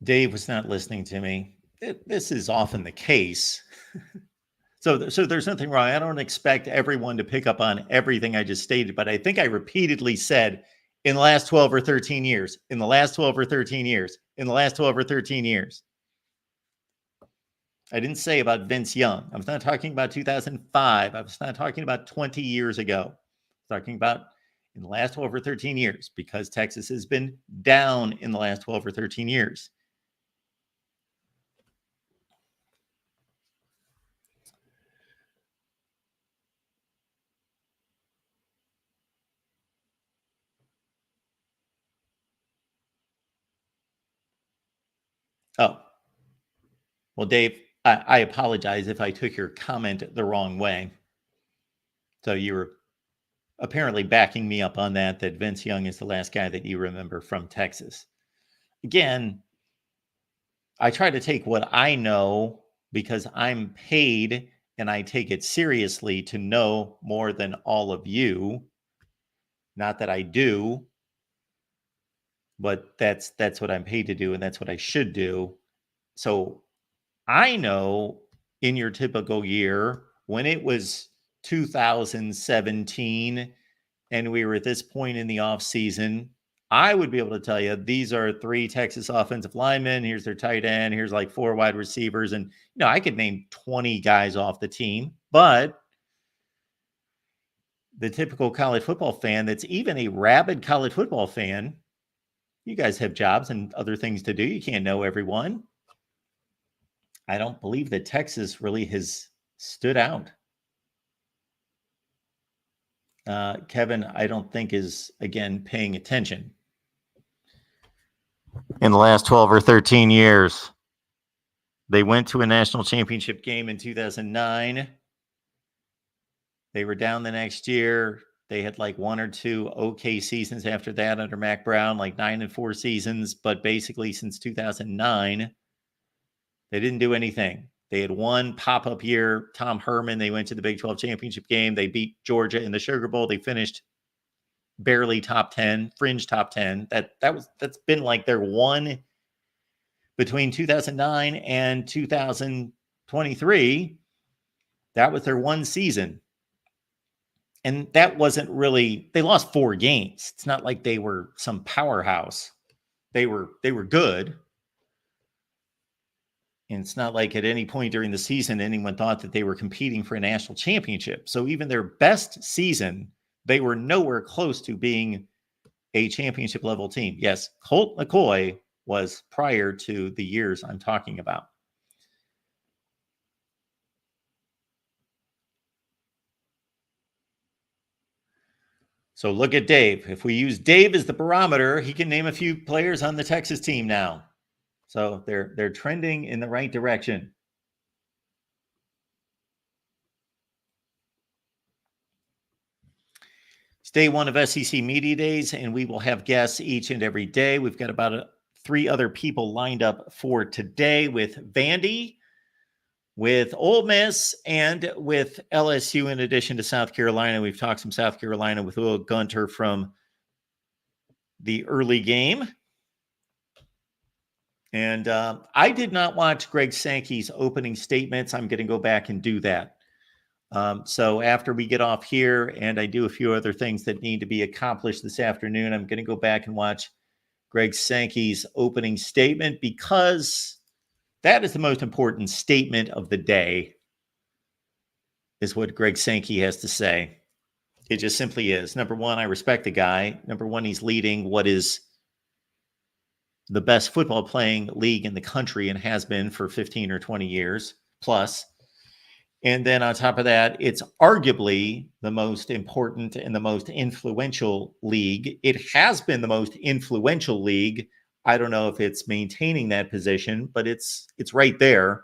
Dave was not listening to me. This is often the case. So there's nothing wrong. I don't expect everyone to pick up on everything I just stated, but I think I repeatedly said in the last 12 or 13 years, in the last 12 or 13 years, in the last 12 or 13 years. I didn't say about Vince Young. I was not talking about 2005. I was not talking about 20 years ago. I was talking about in the last 12 or 13 years, because Texas has been down in the last 12 or 13 years. Oh, well, Dave, I apologize if I took your comment the wrong way. So you were apparently backing me up on that Vince Young is the last guy that you remember from Texas. Again, I try to take what I know because I'm paid and I take it seriously to know more than all of you. Not that I do, but that's what I'm paid to do, and that's what I should do. So I know in your typical year, when it was 2017 and we were at this point in the off season, I would be able to tell you these are 3 Texas offensive linemen. Here's their tight end. Here's like 4 wide receivers. And, I could name 20 guys off the team, but the typical college football fan that's even a rabid college football fan, you guys have jobs and other things to do. You can't know everyone. I don't believe that Texas really has stood out. Kevin, I don't think is, again, paying attention. In the last 12 or 13 years, they went to a national championship game in 2009. They were down the next year. They had like 1 or 2 okay seasons after that under Mac Brown, like 9-4 seasons. But basically since 2009, they didn't do anything. They had one pop-up year, Tom Herman. They went to the Big 12 championship game. They beat Georgia in the Sugar Bowl. They finished barely top 10, fringe top 10. That's been like their one between 2009 and 2023. That was their one season. And that wasn't really, they lost 4 games. It's not like they were some powerhouse. They were good. And it's not like at any point during the season anyone thought that they were competing for a national championship. So even their best season, they were nowhere close to being a championship level team. Yes, Colt McCoy was prior to the years I'm talking about. So look at Dave. If we use Dave as the barometer, he can name a few players on the Texas team now. So they're trending in the right direction. It's day 1 of SEC Media Days, and we will have guests each and every day. We've got about 3 other people lined up for today with Vandy, with Ole Miss, and with LSU, in addition to South Carolina. We've talked some South Carolina with Will Gunter from the early game. And I did not watch Greg Sankey's opening statements. I'm going to go back and do that. So after we get off here and I do a few other things that need to be accomplished this afternoon, I'm going to go back and watch Greg Sankey's opening statement, because that is the most important statement of the day, is what Greg Sankey has to say. It just simply is. Number one, I respect the guy. Number one, he's leading what is the best football playing league in the country and has been for 15 or 20 years plus. And then on top of that, it's arguably the most important and the most influential league. It has been the most influential league. I don't know if it's maintaining that position, but it's right there.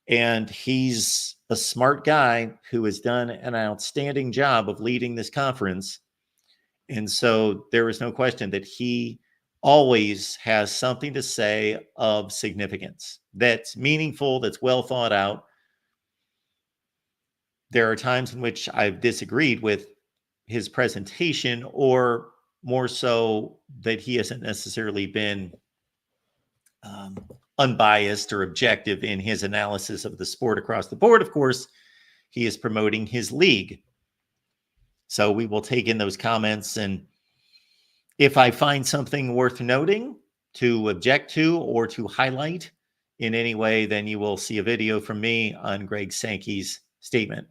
And he's a smart guy who has done an outstanding job of leading this conference. And so there is no question that he always has something to say of significance that's meaningful, that's well thought out. There are times in which I've disagreed with his presentation, or more so that he hasn't necessarily been unbiased or objective in his analysis of the sport across the board. Of course, he is promoting his league. So we will take in those comments, and if I find something worth noting to object to or to highlight in any way, then you will see a video from me on Greg Sankey's statement.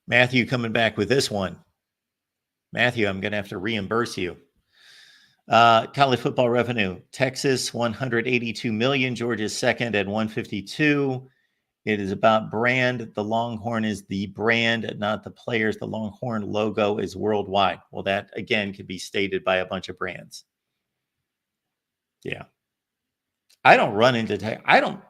Matthew coming back with this one. Matthew, I'm going to have to reimburse you. College football revenue, Texas 182 million, Georgia's second at 152. It is about brand. The Longhorn is the brand, not the players. The Longhorn logo is worldwide. Well, that again could be stated by a bunch of brands. Yeah. I don't run into I don't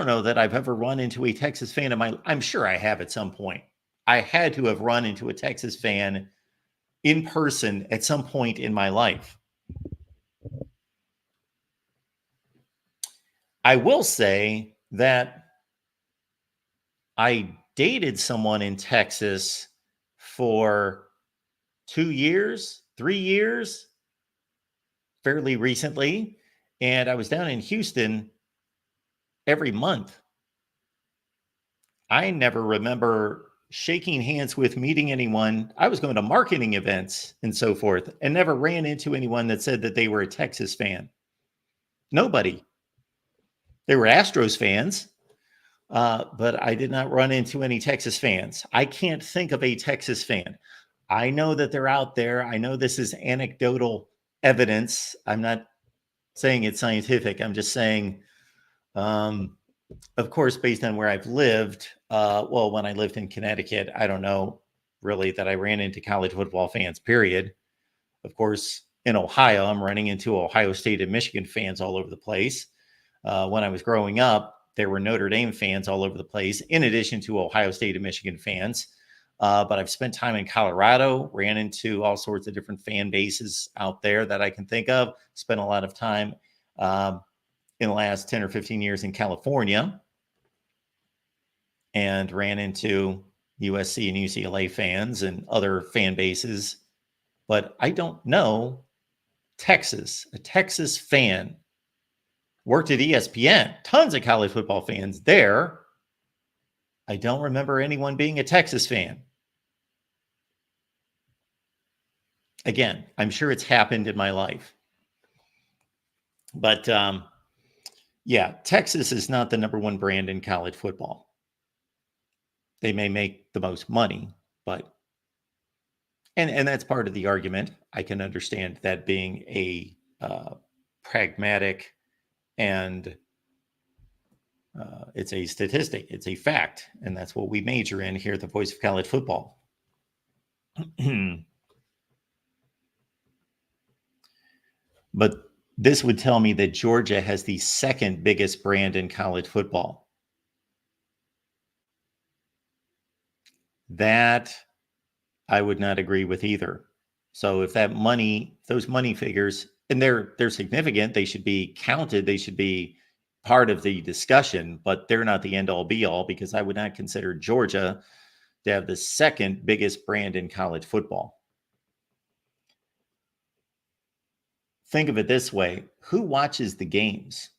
know that I've ever run into a Texas fan in my, I'm sure I have at some point. I had to have run into a Texas fan in person at some point in my life. I will say that I dated someone in Texas for 2 years, 3 years, fairly recently. And I was down in Houston every month. I never remember shaking hands with, meeting anyone. I was going to marketing events and so forth, and never ran into anyone that said that they were a Texas fan. Nobody. They were Astros fans, but I did not run into any Texas fans. I can't think of a Texas fan. I know that they're out there. I know this is anecdotal evidence. I'm not saying it's scientific. I'm just saying, of course, based on where I've lived, well, when I lived in Connecticut, I don't know really that I ran into college football fans, period. Of course, in Ohio, I'm running into Ohio State and Michigan fans all over the place. When I was growing up, there were Notre Dame fans all over the place, in addition to Ohio State and Michigan fans. But I've spent time in Colorado, ran into all sorts of different fan bases out there that I can think of. Spent a lot of time in the last 10 or 15 years in California, and ran into USC and UCLA fans and other fan bases. But I don't know Texas, a Texas fan. Worked at ESPN, tons of college football fans there. I don't remember anyone being a Texas fan. Again, I'm sure it's happened in my life. But yeah, Texas is not the number one brand in college football. They may make the most money, but and that's part of the argument. I can understand that being a pragmatic, and it's a statistic, it's a fact, and that's what we major in here at the Voice of College Football. But this would tell me that Georgia has the second biggest brand in college football. That I would not agree with either. So if that money, those money figures, and they're significant, they should be counted, they should be part of the discussion, but they're not the end all be all, because I would not consider Georgia to have the second biggest brand in college football. Think of it this way. Who watches the games?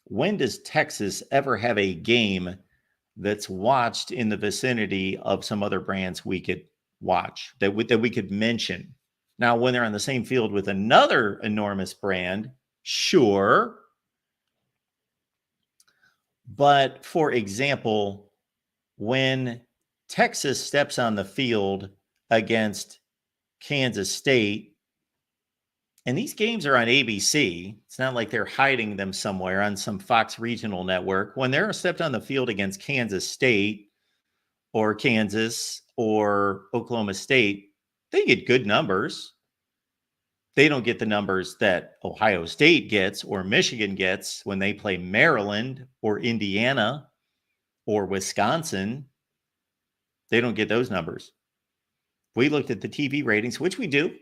When does Texas ever have a game that's watched in the vicinity of some other brands we could watch, that we could mention? Now, when they're on the same field with another enormous brand, sure. But for example, when Texas steps on the field against Kansas State, and these games are on ABC, it's not like they're hiding them somewhere on some Fox regional network. When they're stepped on the field against Kansas State or Kansas or Oklahoma State, they get good numbers. They don't get the numbers that Ohio State gets or Michigan gets when they play Maryland or Indiana or Wisconsin. They don't get those numbers. We looked at the TV ratings, which we do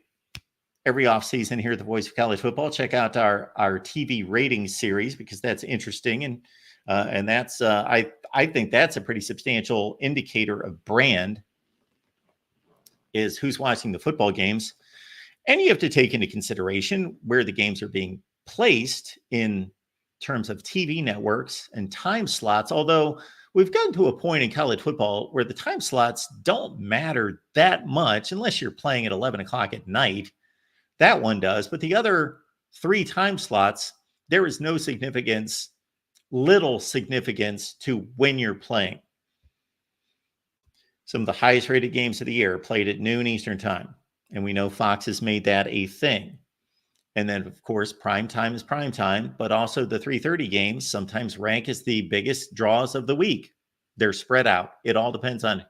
every offseason here at the Voice of College Football. Check out our TV ratings series, because that's interesting. And that's, I think that's a pretty substantial indicator of brand, is who's watching the football games. And you have to take into consideration where the games are being placed in terms of TV networks and time slots. Although we've gotten to a point in college football where the time slots don't matter that much, unless you're playing at 11 o'clock at night. That one does. But the other 3 time slots, there is no significance, little significance to when you're playing. Some of the highest rated games of the year played at noon Eastern time. And we know Fox has made that a thing. And then, of course, prime time is prime time, but also the 3:30 games sometimes rank as the biggest draws of the week. They're spread out. It all depends on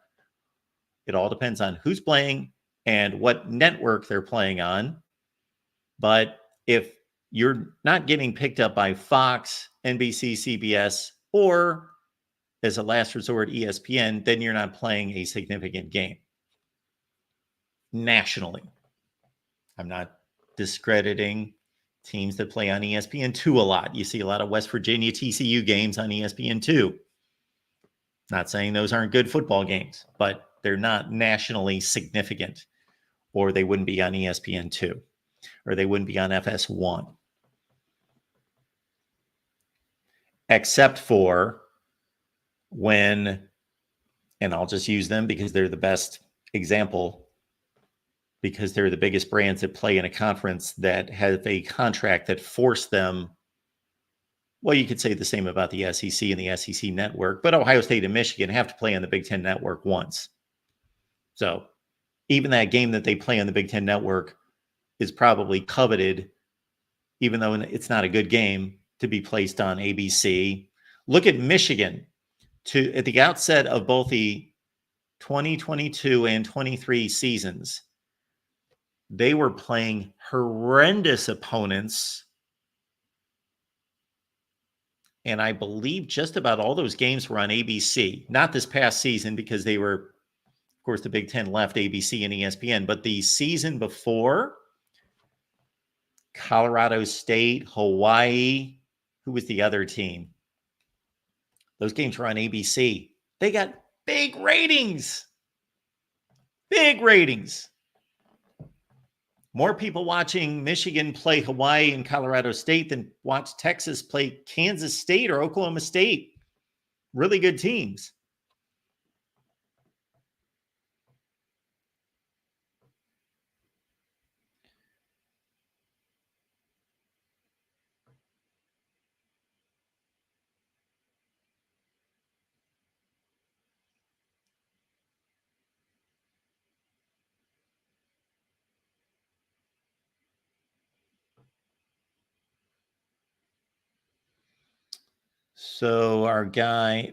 who's playing and what network they're playing on. But if you're not getting picked up by Fox, NBC, CBS, or as a last resort, ESPN, then you're not playing a significant game nationally. I'm not discrediting teams that play on ESPN2 a lot. You see a lot of West Virginia TCU games on ESPN2. Not saying those aren't good football games, but they're not nationally significant, or they wouldn't be on ESPN2, or they wouldn't be on FS1. Except for when, and I'll just use them because they're the best example, because they're the biggest brands that play in a conference that have a contract that forced them. Well, you could say the same about the SEC and the SEC network, but Ohio State and Michigan have to play on the Big Ten network once. So even that game that they play on the Big Ten network is probably coveted, even though it's not a good game, to be placed on ABC. Look at Michigan. At the outset of both the 2022 and 23 seasons, they were playing horrendous opponents. And I believe just about all those games were on ABC. Not this past season because they were, of course, the Big Ten left ABC and ESPN. But the season before, Colorado State, Hawaii, who was the other team? Those games were on ABC. They got big ratings. Big ratings. More people watching Michigan play Hawaii and Colorado State than watch Texas play Kansas State or Oklahoma State. Really good teams. So our guy,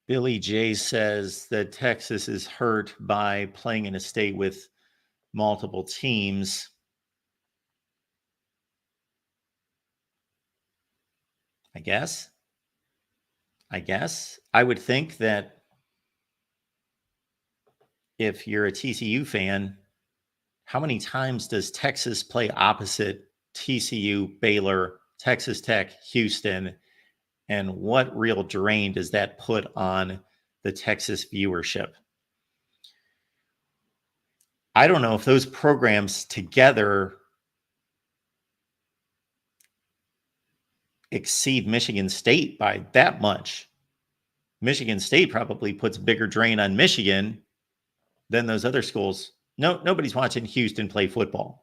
Billy J, says that Texas is hurt by playing in a state with multiple teams. I guess. I would think that if you're a TCU fan, how many times does Texas play opposite TCU, Baylor, Texas Tech, Houston? And what real drain does that put on the Texas viewership? I don't know if those programs together exceed Michigan State by that much. Michigan State probably puts bigger drain on Michigan than those other schools. Nobody's watching Houston play football.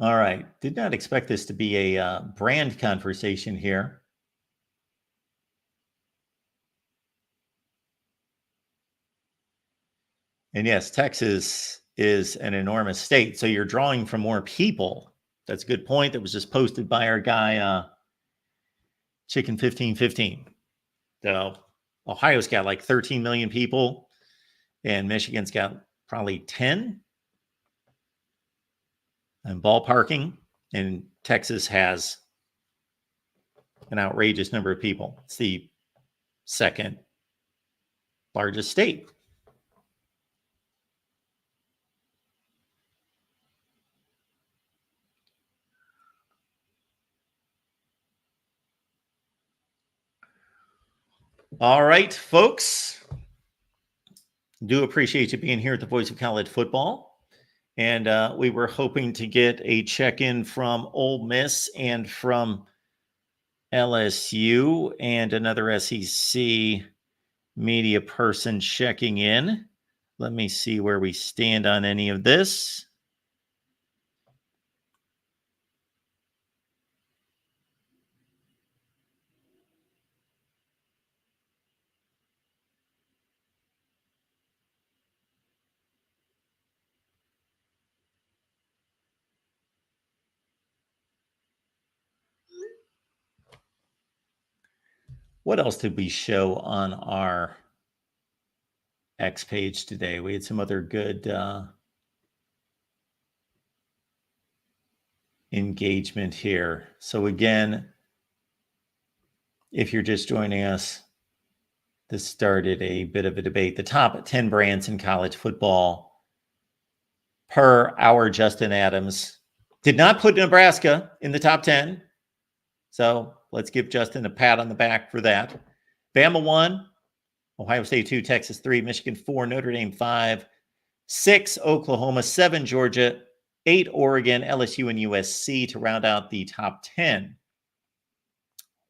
All right. Did not expect this to be a brand conversation here. And yes, Texas is an enormous state. So you're drawing from more people. That's a good point. That was just posted by our guy, Chicken 1515. So Ohio's got like 13 million people, and Michigan's got probably 10. And ballparking, and Texas has an outrageous number of people. It's the second largest state. All right, folks. Do appreciate you being here at the Voice of College Football. And we were hoping to get a check-in from Ole Miss and from LSU and another SEC media person checking in. Let me see where we stand on any of this. What else did we show on our X page today? We had some other good engagement here. So again, if you're just joining us, this started a bit of a debate. The top 10 brands in college football per our Justin Adams did not put Nebraska in the top 10. So let's give Justin a pat on the back for that. Bama 1, Ohio State 2, Texas 3, Michigan 4, Notre Dame 5, 6, Oklahoma, 7, Georgia, 8, Oregon, LSU, and USC to round out the top 10.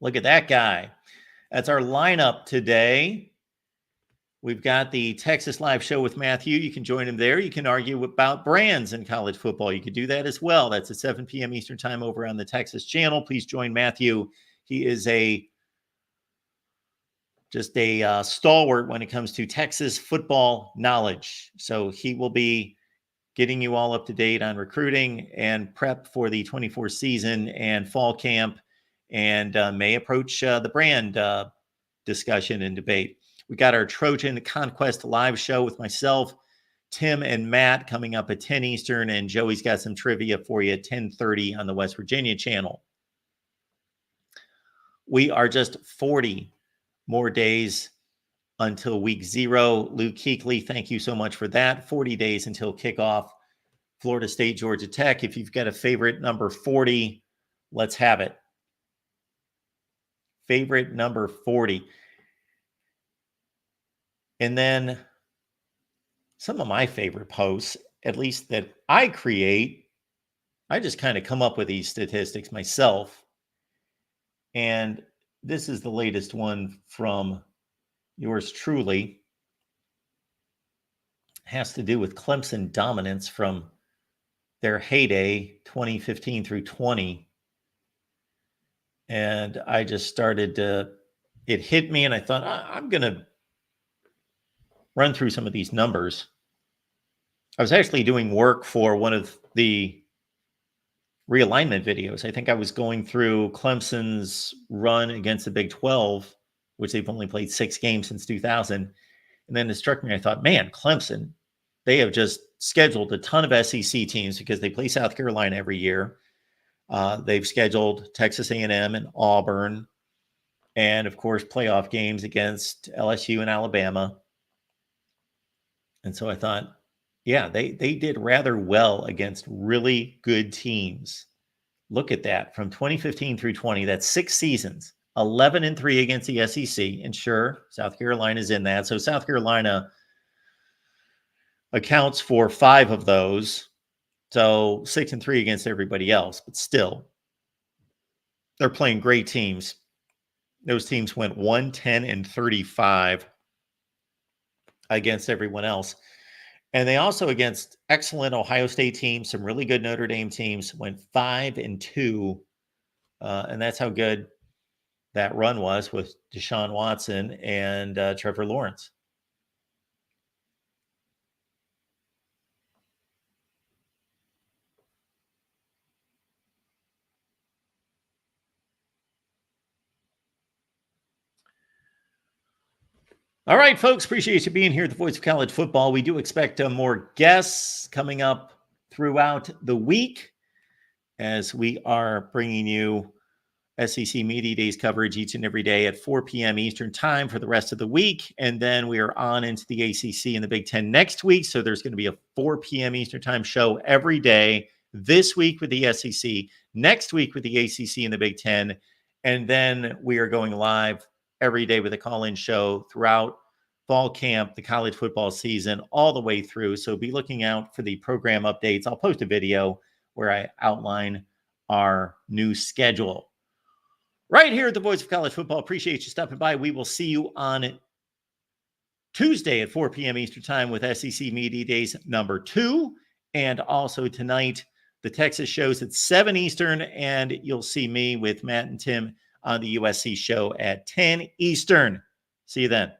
Look at that guy. That's our lineup today. We've got the Texas Live Show with Matthew. You can join him there. You can argue about brands in college football. You could do that as well. That's at 7 p.m. Eastern Time over on the Texas channel. Please join Matthew. He is just a stalwart when it comes to Texas football knowledge. So he will be getting you all up to date on recruiting and prep for the 24 season and fall camp, and may approach the brand discussion and debate. We got our Trojan Conquest live show with myself, Tim, and Matt coming up at 10 Eastern, and Joey's got some trivia for you at 10:30 on the West Virginia channel. We are just 40 more days until week 0. Luke Kuechly, thank you so much for that. 40 days until kickoff. Florida State, Georgia Tech. If you've got a favorite number 40, let's have it. Favorite number 40. And then some of my favorite posts, at least that I create, I just kind of come up with these statistics myself. And this is the latest one from yours truly. It has to do with Clemson dominance from their heyday, 2015 through 20. And I just started to, it hit me, and I thought, I'm going to run through some of these numbers. I was actually doing work for one of the realignment videos. I think I was going through Clemson's run against the Big 12, which they've only played 6 games since 2000. And then it struck me, I thought, man, Clemson, they have just scheduled a ton of SEC teams because they play South Carolina every year. They've scheduled Texas A&M and Auburn, and of course, playoff games against LSU and Alabama. And so I thought, yeah, they did rather well against really good teams. Look at that. From 2015 through 20, that's 6 seasons, 11-3 against the SEC. And sure, South Carolina's in that. So South Carolina accounts for 5 of those. So 6-3 against everybody else. But still, they're playing great teams. Those teams went 1-10-35 against everyone else. And they also, against excellent Ohio State teams, some really good Notre Dame teams, went 5-2. And that's how good that run was with Deshaun Watson and Trevor Lawrence. All right, folks, appreciate you being here at the Voice of College Football. We do expect more guests coming up throughout the week as we are bringing you SEC Media Days coverage each and every day at 4 p.m. Eastern Time for the rest of the week. And then we are on into the ACC and the Big Ten next week. So there's going to be a 4 p.m. Eastern Time show every day this week with the SEC, next week with the ACC and the Big Ten. And then we are going live every day with a call-in show throughout fall camp, the college football season, all the way through. So be looking out for the program updates. I'll post a video where I outline our new schedule right here at the Voice of College Football. Appreciate you stopping by. We will see you on Tuesday at 4 p.m. Eastern Time with SEC Media Days number 2. And also tonight, the Texas shows at 7 Eastern, and you'll see me with Matt and Tim on the USC show at 10 Eastern. See you then.